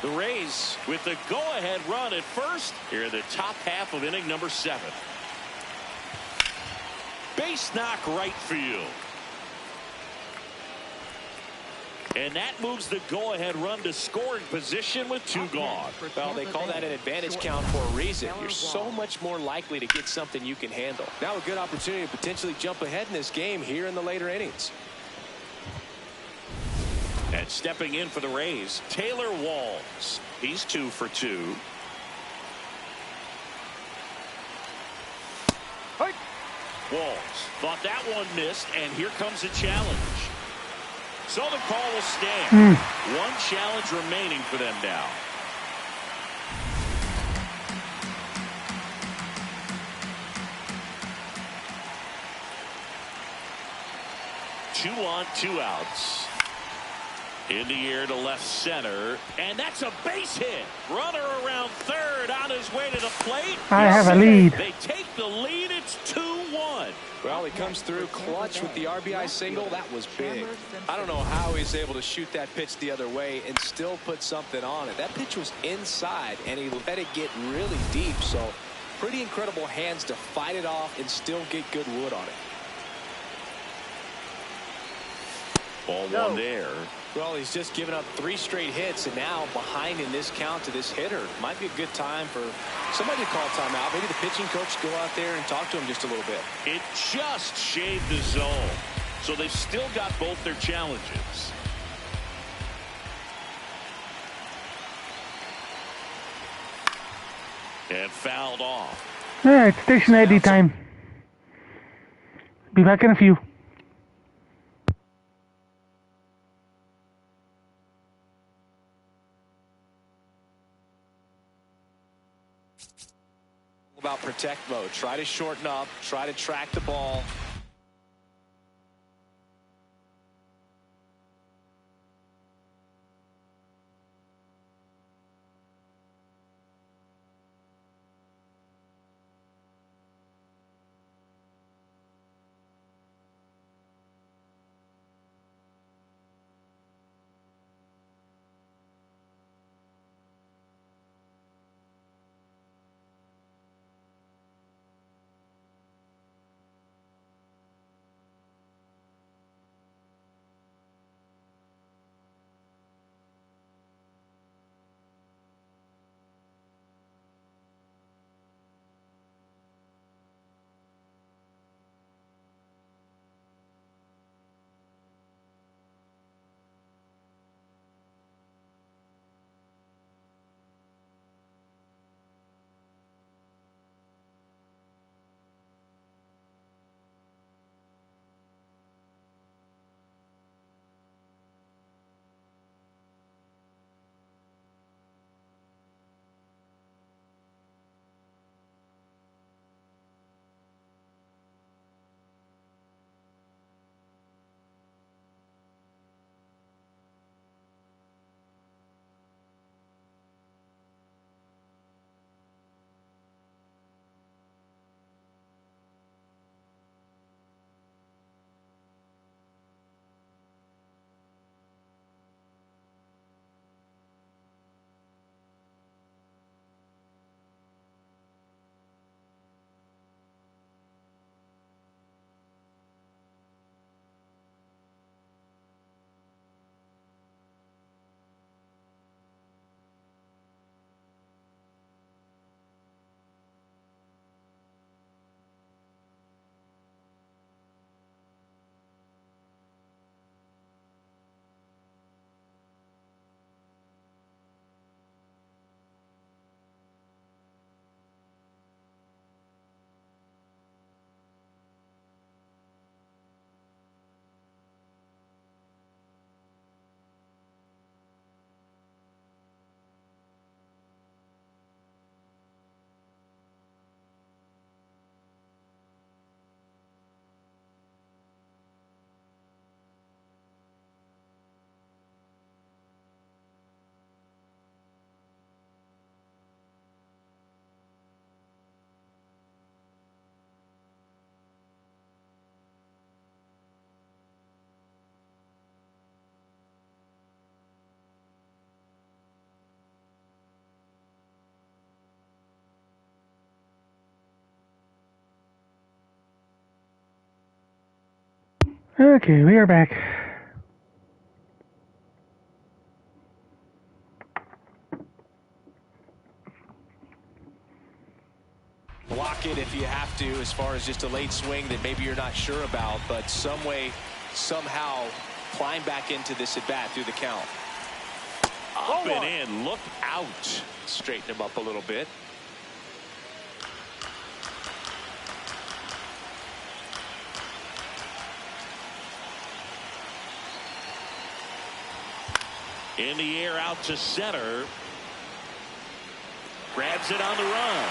The Rays with the go-ahead run at first here in the top half of inning number 7. Base knock right field. And that moves the go-ahead run to scoring position with 2 gone. Well, they call that an advantage count for a reason. You're so much more likely to get something you can handle. Now a good opportunity to potentially jump ahead in this game here in the later innings. And stepping in for the Rays, Taylor Walls. He's 2 for 2. Walls thought that one missed, and here comes a challenge. So the call will stand. 1 challenge remaining for them now. Two on, 2 outs. In the air to left center, and that's a base hit. Runner around third on his way to the plate. I have a lead. They take the lead. It's 2-1. Well, he comes through clutch with the RBI single. That was big. I don't know how he's able to shoot that pitch the other way and still put something on it. That pitch was inside, and he let it get really deep. So pretty incredible hands to fight it off and still get good wood on it. Ball one there. Well, he's just given up 3 straight hits, and now behind in this count to this hitter. Might be a good time for somebody to call timeout. Maybe the pitching coach go out there and talk to him just a little bit. It just shaved the zone, so they've still got both their challenges. And fouled off. All right, station ID time. Be back in a few. About protect mode. Try to shorten up. Try to track the ball. Okay, we are back. Block it if you have to, as far as just a late swing that maybe you're not sure about, but some way, somehow, climb back into this at-bat through the count. Up and in, look out. Straighten him up a little bit. In the air out to center. Grabs it on the run.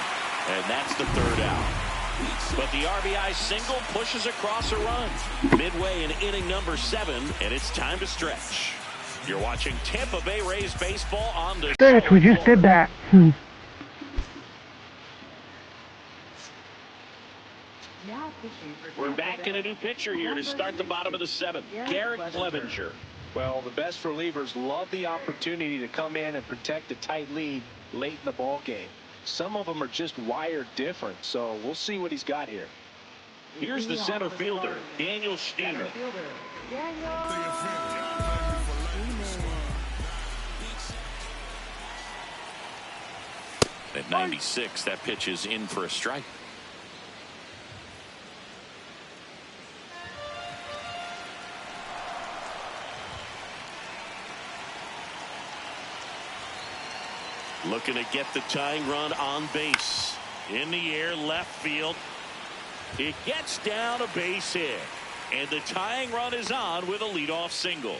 And that's the third out. But the RBI single pushes across a run. Midway in inning number 7, and it's time to stretch. You're watching Tampa Bay Rays baseball on the Stretch, we just did that. We're back in a new pitcher here to start the bottom of the 7th. Garrett Clevenger. Well, the best relievers love the opportunity to come in and protect a tight lead late in the ball game. Some of them are just wired different, so we'll see what he's got here. Here's the center fielder, Daniel Steeman. At 96, that pitch is in for a strike. Looking to get the tying run on base. In the air, left field. It gets down a base hit. And the tying run is on with a leadoff single.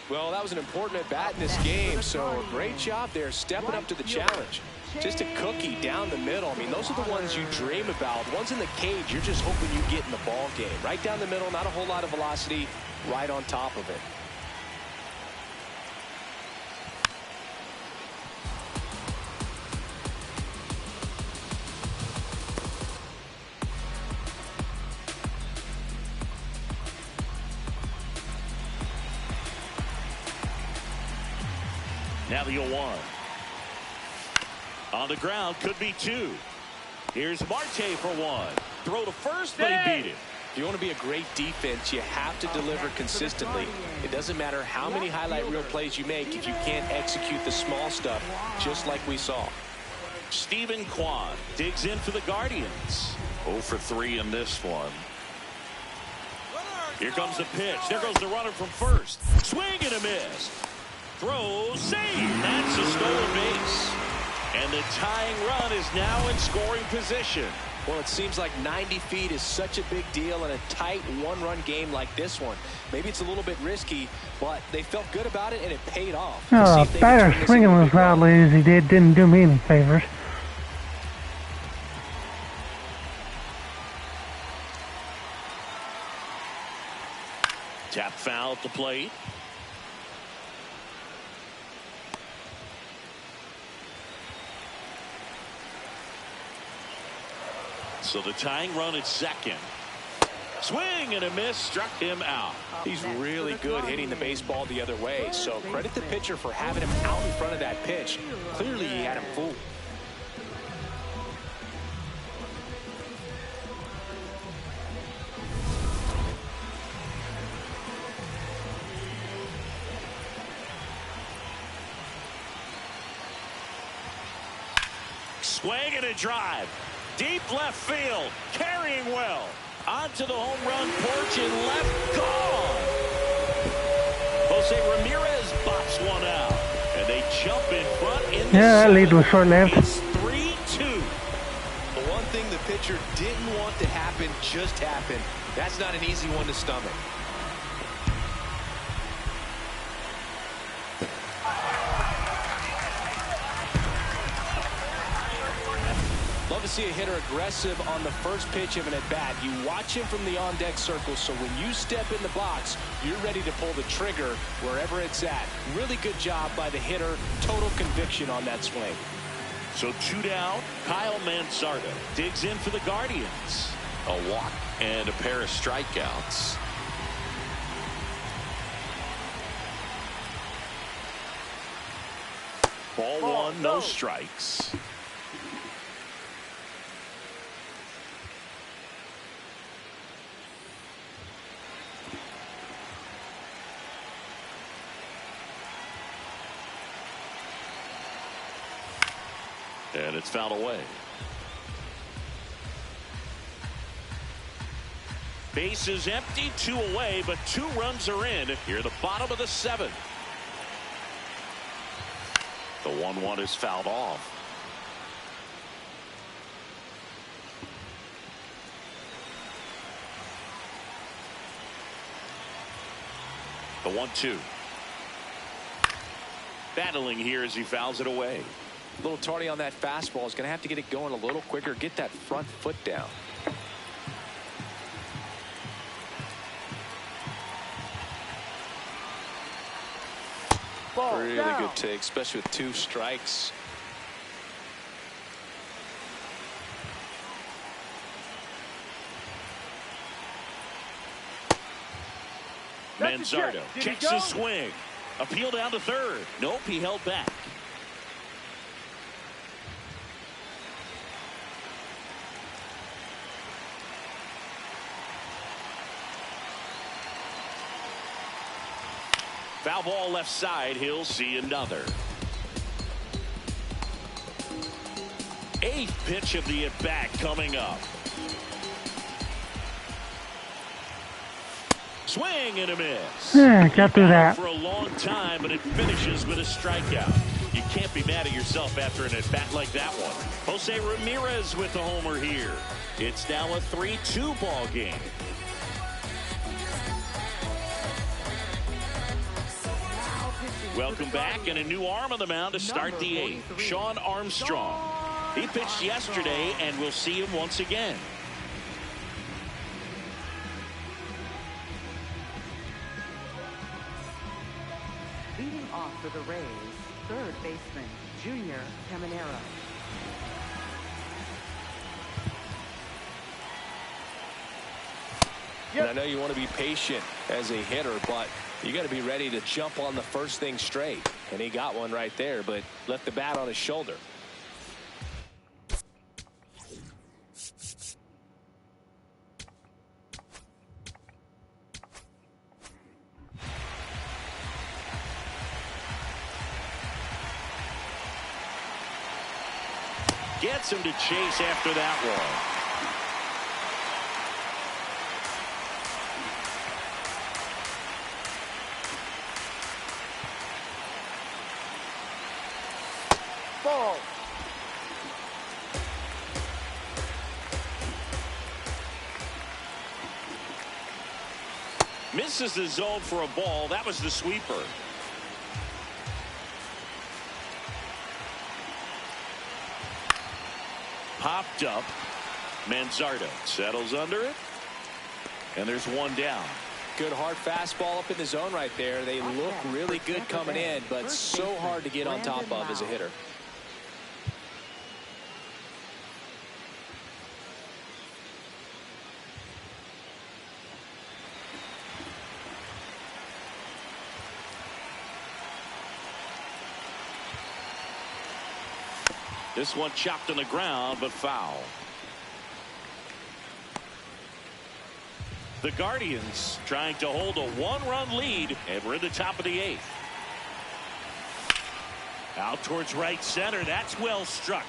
Well, that was an important at-bat in this game, so great job there stepping up to the challenge. Just a cookie down the middle. I mean, those are the ones you dream about. Ones in the cage, you're just hoping you get in the ball game. Right down the middle, not a whole lot of velocity, right on top of it. Now the 0-1. On the ground, could be 2. Here's Marte for 1. Throw to first, but he beat it. If you want to be a great defense, you have to deliver consistently. It doesn't matter how many highlight reel plays you make if you can't execute the small stuff, just like we saw. Steven Kwan digs in for the Guardians. 0 for 3 in this one. Here comes the pitch. There goes the runner from first. Swing and a miss. Throw, save. That's a stolen base. And the tying run is now in scoring position. Well, it seems like 90 feet is such a big deal in a tight one-run game like this one. Maybe it's a little bit risky, but they felt good about it, and it paid off. Batter swinging as loudly as he didn't do me any favors. Tap foul at the plate. So the tying run at second. Swing and a miss, struck him out. He's really good hitting the baseball the other way, so credit the pitcher for having him out in front of that pitch. Clearly he had him fooled. Swing and a drive. Deep left field. Carrying well. Onto the home run porch and left. Gone. Jose Ramirez bops one out. And they jump in front in the that lead was short-lived. It's 3-2. The one thing the pitcher didn't want to happen just happened. That's not an easy one to stomach. Love to see a hitter aggressive on the first pitch of an at-bat. You watch him from the on-deck circle, so when you step in the box, you're ready to pull the trigger wherever it's at. Really good job by the hitter. Total conviction on that swing. So 2 down. Kyle Mansarda digs in for the Guardians. A walk and a pair of strikeouts. Ball 1, no strikes. And it's fouled away. Base is empty, 2 away, but 2 runs are in here at the bottom of the 7th. The 1-1 is fouled off. The 1-2. Battling here as he fouls it away. A little tardy on that fastball. Is going to have to get it going a little quicker. Get that front foot down. Ball Really down. good take, especially with 2 strikes. Manzardo checks the swing. Appeal down to third. Nope, he held back. Foul ball left side. He'll see another. 8th pitch of the at-bat coming up. Swing and a miss. Yeah, got through that. For a long time, but it finishes with a strikeout. You can't be mad at yourself after an at-bat like that one. Jose Ramirez with the homer here. It's now a 3-2 ball game. Welcome back, and a new arm on the mound to start the 8th. Sean Armstrong. He pitched yesterday, and we'll see him once again. Leading off for the Rays, third baseman, Junior Caminero. And I know you want to be patient as a hitter, but you got to be ready to jump on the first thing straight. And he got one right there, but left the bat on his shoulder. Gets him to chase after that one. Ball. Misses the zone for a ball. That was the sweeper. Popped up. Manzardo settles under it. And there's one down. Good hard fastball up in the zone right there. They look really good coming in, but so hard to get on top of as a hitter. This one chopped on the ground, but foul. The Guardians trying to hold a 1-run lead, and we're in the top of the 8th. Out towards right center. That's well struck.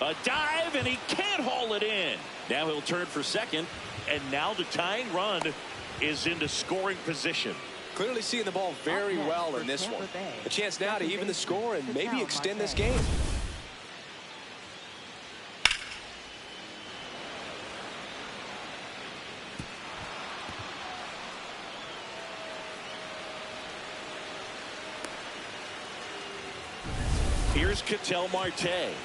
A dive, and he can't haul it in. Now he'll turn for second, and now the tying run is into scoring position. Clearly seeing the ball very well in this one. A chance now to even the score and maybe extend this game. Here's Ketel Marte.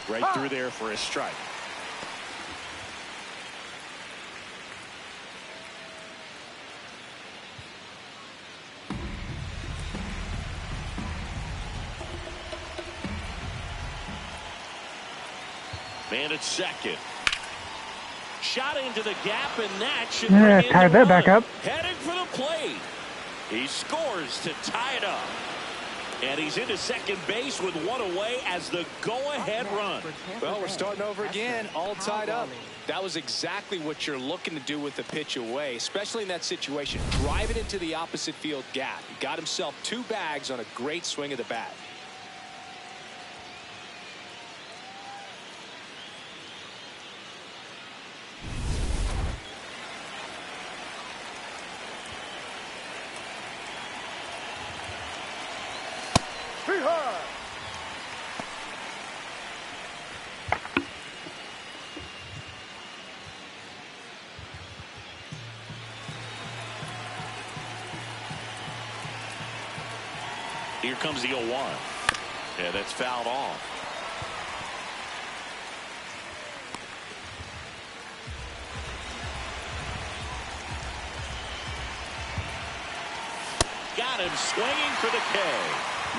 Right through there for a strike. Man at second. Shot into the gap, and that should bring in tied the that back run. up. Heading for the plate. He scores to tie it up. And he's into second base with one away as the go-ahead run. Well, we're starting over again, all tied up. That was exactly what you're looking to do with the pitch away, especially in that situation. Drive it into the opposite field gap. He got himself 2 bags on a great swing of the bat. Here comes the 0-1. Yeah, that's fouled off. And swinging for the K.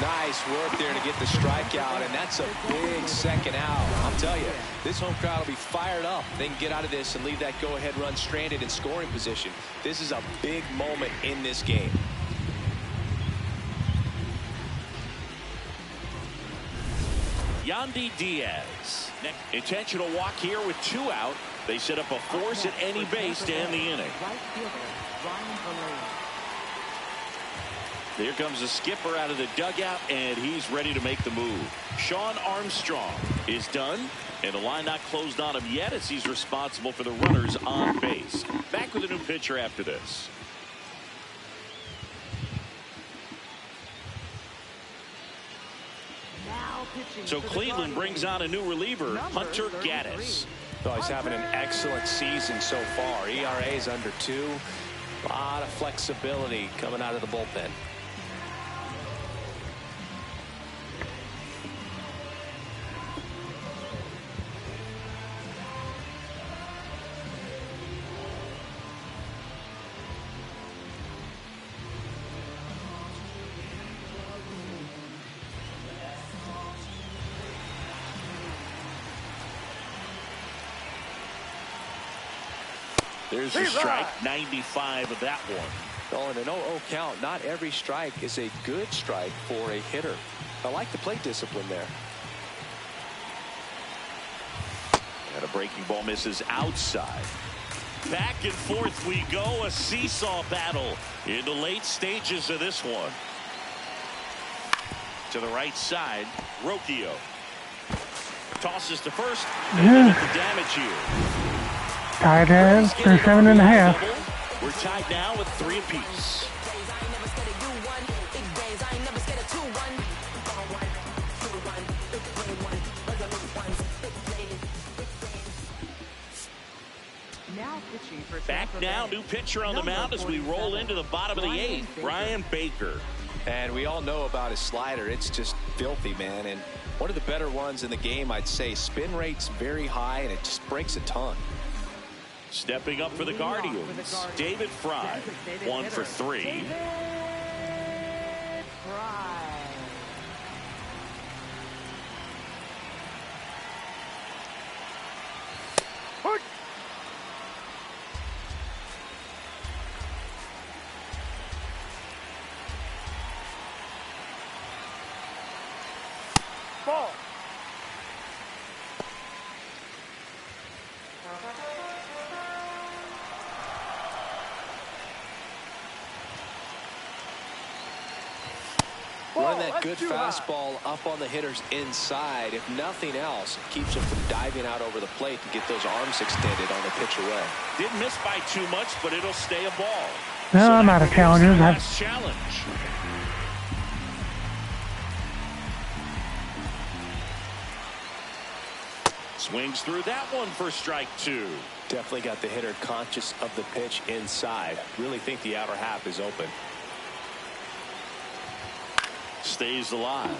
Nice work there to get the strikeout, and that's a big second out. I'll tell you, this home crowd will be fired up. They can get out of this and leave that go-ahead run stranded in scoring position. This is a big moment in this game. Yandy Diaz. Intentional walk here with 2 out. They set up a force at any base to end the inning. Here comes the skipper out of the dugout, and he's ready to make the move. Sean Armstrong is done, and the line not closed on him yet as he's responsible for the runners on base. Back with a new pitcher after this. So Cleveland brings on a new reliever, Hunter Gaddis. Oh, he's having an excellent season so far. ERA is under 2. A lot of flexibility coming out of the bullpen. There's a strike, 95 of that one. Oh, and an 0-0 count. Not every strike is a good strike for a hitter. I like the plate discipline there. And a breaking ball misses outside. Back and forth we go. A seesaw battle in the late stages of this one. To the right side, Rocchio tosses to first. And the damage here. Tied at 7.5. We're tied now with 3 apiece. Back now, new pitcher on the mound as we roll into the bottom of the 8th, Brian Baker. And we all know about his slider. It's just filthy, man. And one of the better ones in the game, I'd say. Spin rate's very high, and it just breaks a ton. Stepping up for the Guardians, David Fry, 1 for 3. Ball. Run that good fastball up on the hitter's inside. If nothing else, it keeps him from diving out over the plate to get those arms extended on the pitch away. Didn't miss by too much, but it'll stay a ball. No, So I'm that out of was challenges. the last challenge. Swings through that one for strike 2. Definitely got the hitter conscious of the pitch inside. Really think the outer half is open. Stays alive.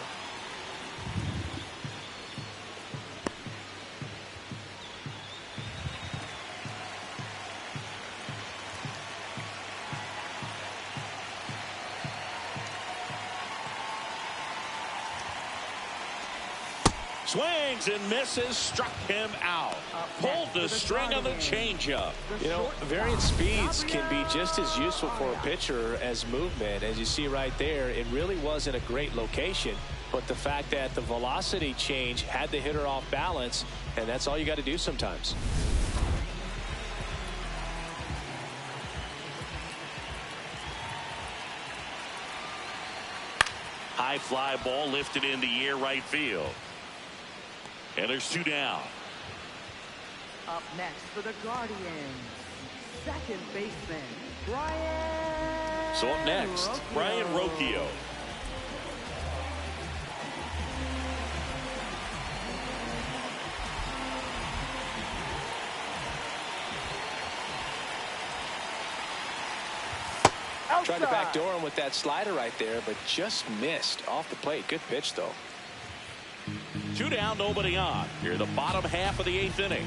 Swings and misses, struck him out. Pulled the string on the changeup. You know, variant speeds can be just as useful for a pitcher as movement. As you see right there, it really wasn't a great location, but the fact that the velocity change had the hitter off balance, and that's all you got to do sometimes. High fly ball lifted in the air right field. And there's 2 down. Up next for the Guardians, second baseman, Brian. So up next, Brian Rocchio. Tried to backdoor him with that slider right there, but just missed off the plate. Good pitch, though. 2 down, nobody on. Here, the bottom half of the 8th inning.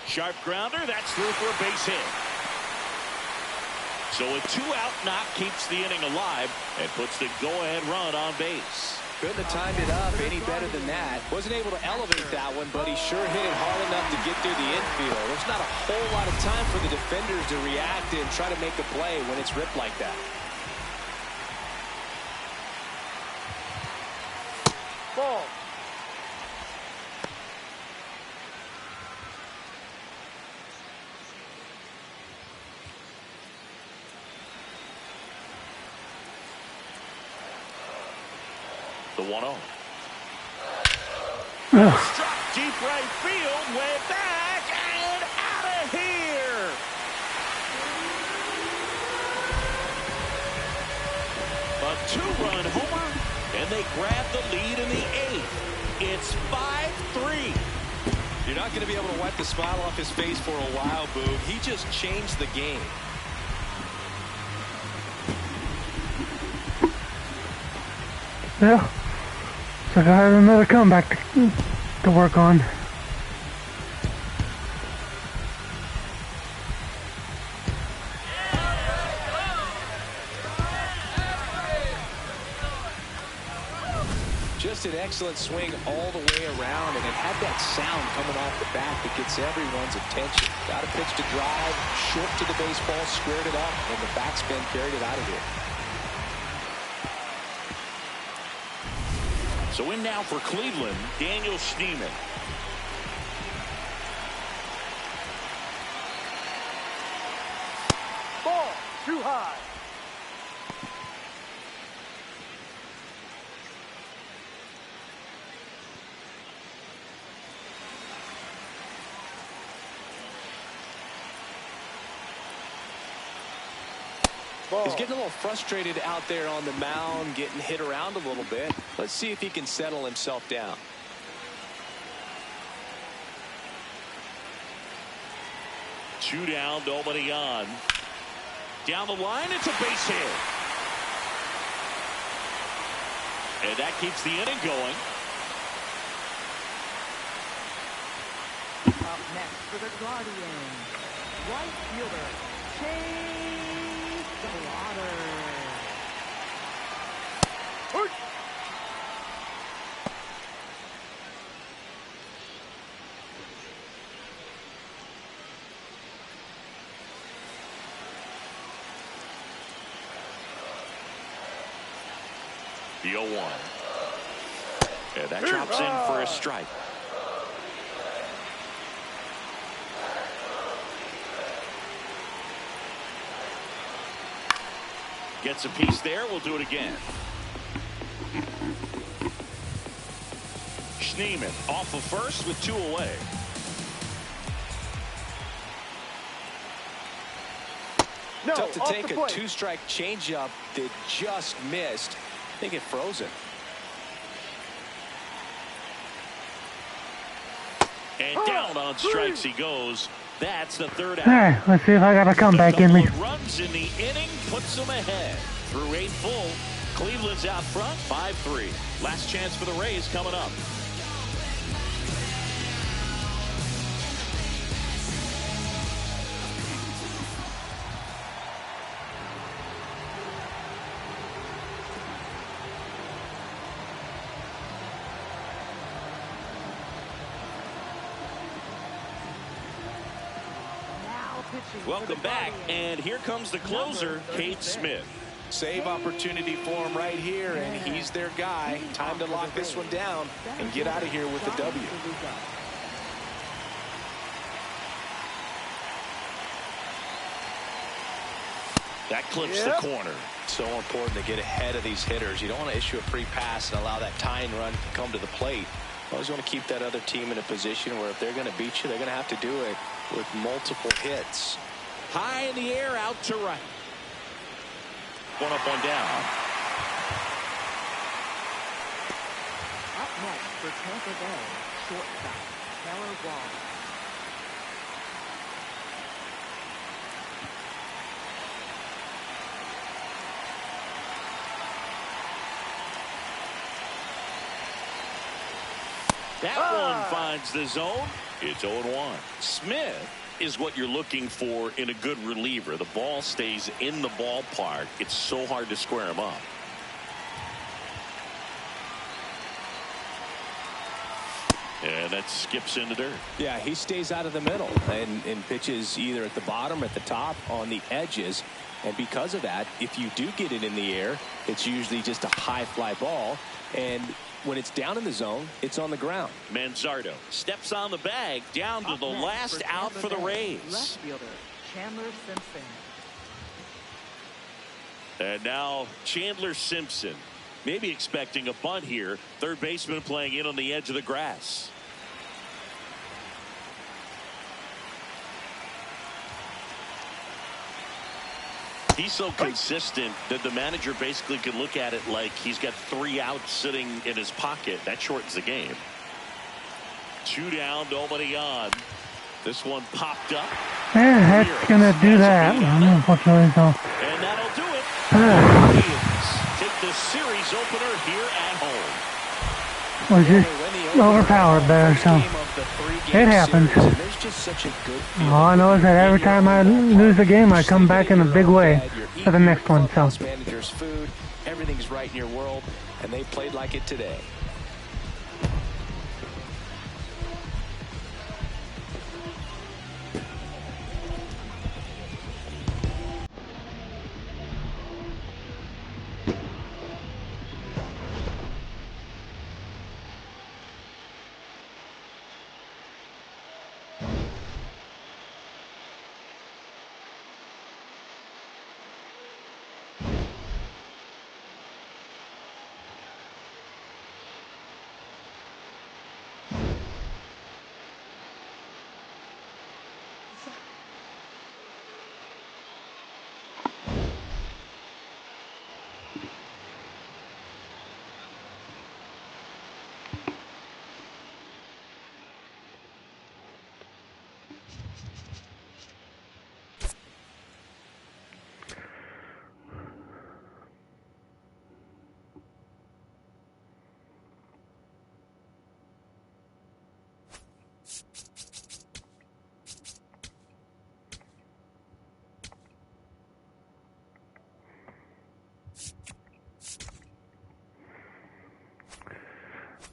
Sharp grounder, that's through for a base hit. So a 2-out knock keeps the inning alive and puts the go-ahead run on base. Couldn't have timed it up any better than that. Wasn't able to elevate that one, but he sure hit it hard enough to get through the infield. There's not a whole lot of time for the defenders to react and try to make a play when it's ripped like that. Ball. The 1-0. Struck deep right field, way back and out of here. A 2-run homer, and they grab the lead in the 8th. It's 5-3. You're not going to be able to wipe the smile off his face for a while, Boog. He just changed the game. Yeah. So I got another comeback to work on. Just an excellent swing all the way around, and it had that sound coming off the bat that gets everyone's attention. Got a pitch to drive, short to the baseball, squared it up, and the backspin carried it out of here. So in now for Cleveland, Daniel Schneemann. Ball. Too high. He's getting a little frustrated out there on the mound, getting hit around a little bit. Let's see if he can settle himself down. Two down, nobody on. Down the line, it's a base hit. And that keeps the inning going. Up next for the Guardians, right fielder, Chase Slaughter. The 0-1. And that drops in for a strike. Gets a piece there. We'll do it again. Schneemann off of first with 2 away. No, Tough to off take the a plate. 2-strike changeup that just missed. I think it froze him. And down on strikes he goes. That's the 3rd out. Alright, let's see if I got a comeback in me. Runs in the inning puts them ahead. Through 8 full, Cleveland's out front 5-3. Last chance for the Rays coming up. Welcome back, and here comes the closer, Cade Smith. Save opportunity for him right here, and he's their guy. Time to lock this one down and get out of here with the W. That clips the corner. So important to get ahead of these hitters. You don't want to issue a free pass and allow that tying run to come to the plate. You always want to keep that other team in a position where if they're going to beat you, they're going to have to do it with multiple hits. High in the air, out to right. One up, one down. Up next for Tampa Bay, shortstop, Taylor Wall. That one finds the zone. It's 0-1. Smith is what you're looking for in a good reliever. The ball stays in the ballpark. It's so hard to square him up. And that skips into dirt. Yeah, he stays out of the middle and pitches either at the bottom or at the top on the edges. And because of that, if you do get it in the air, it's usually just a high fly ball. And when it's down in the zone, it's on the ground. Manzardo steps on the bag down to the last out for the Rays. Left fielder, Chandler Simpson. And now Chandler Simpson. Maybe expecting a bunt here. Third baseman playing in on the edge of the grass. He's so consistent that the manager basically can look at it like he's got 3 outs sitting in his pocket. That shortens the game. 2 down, nobody on. This one popped up. Yeah, that's going to do that. Unfortunately, so. And that'll do it. Indians take the series opener here at home. Was just overpowered there, so it happens. All I know is that every time I lose a game, I come back in a big way for the next one. So Manager's food, everything's right in your world, and they played like it today.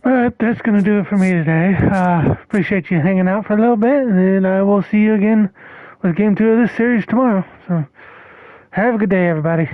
all right, that's going to do it for me today. Appreciate you hanging out for a little bit, and I will see you again with Game 2 of this series tomorrow. So have a good day, everybody.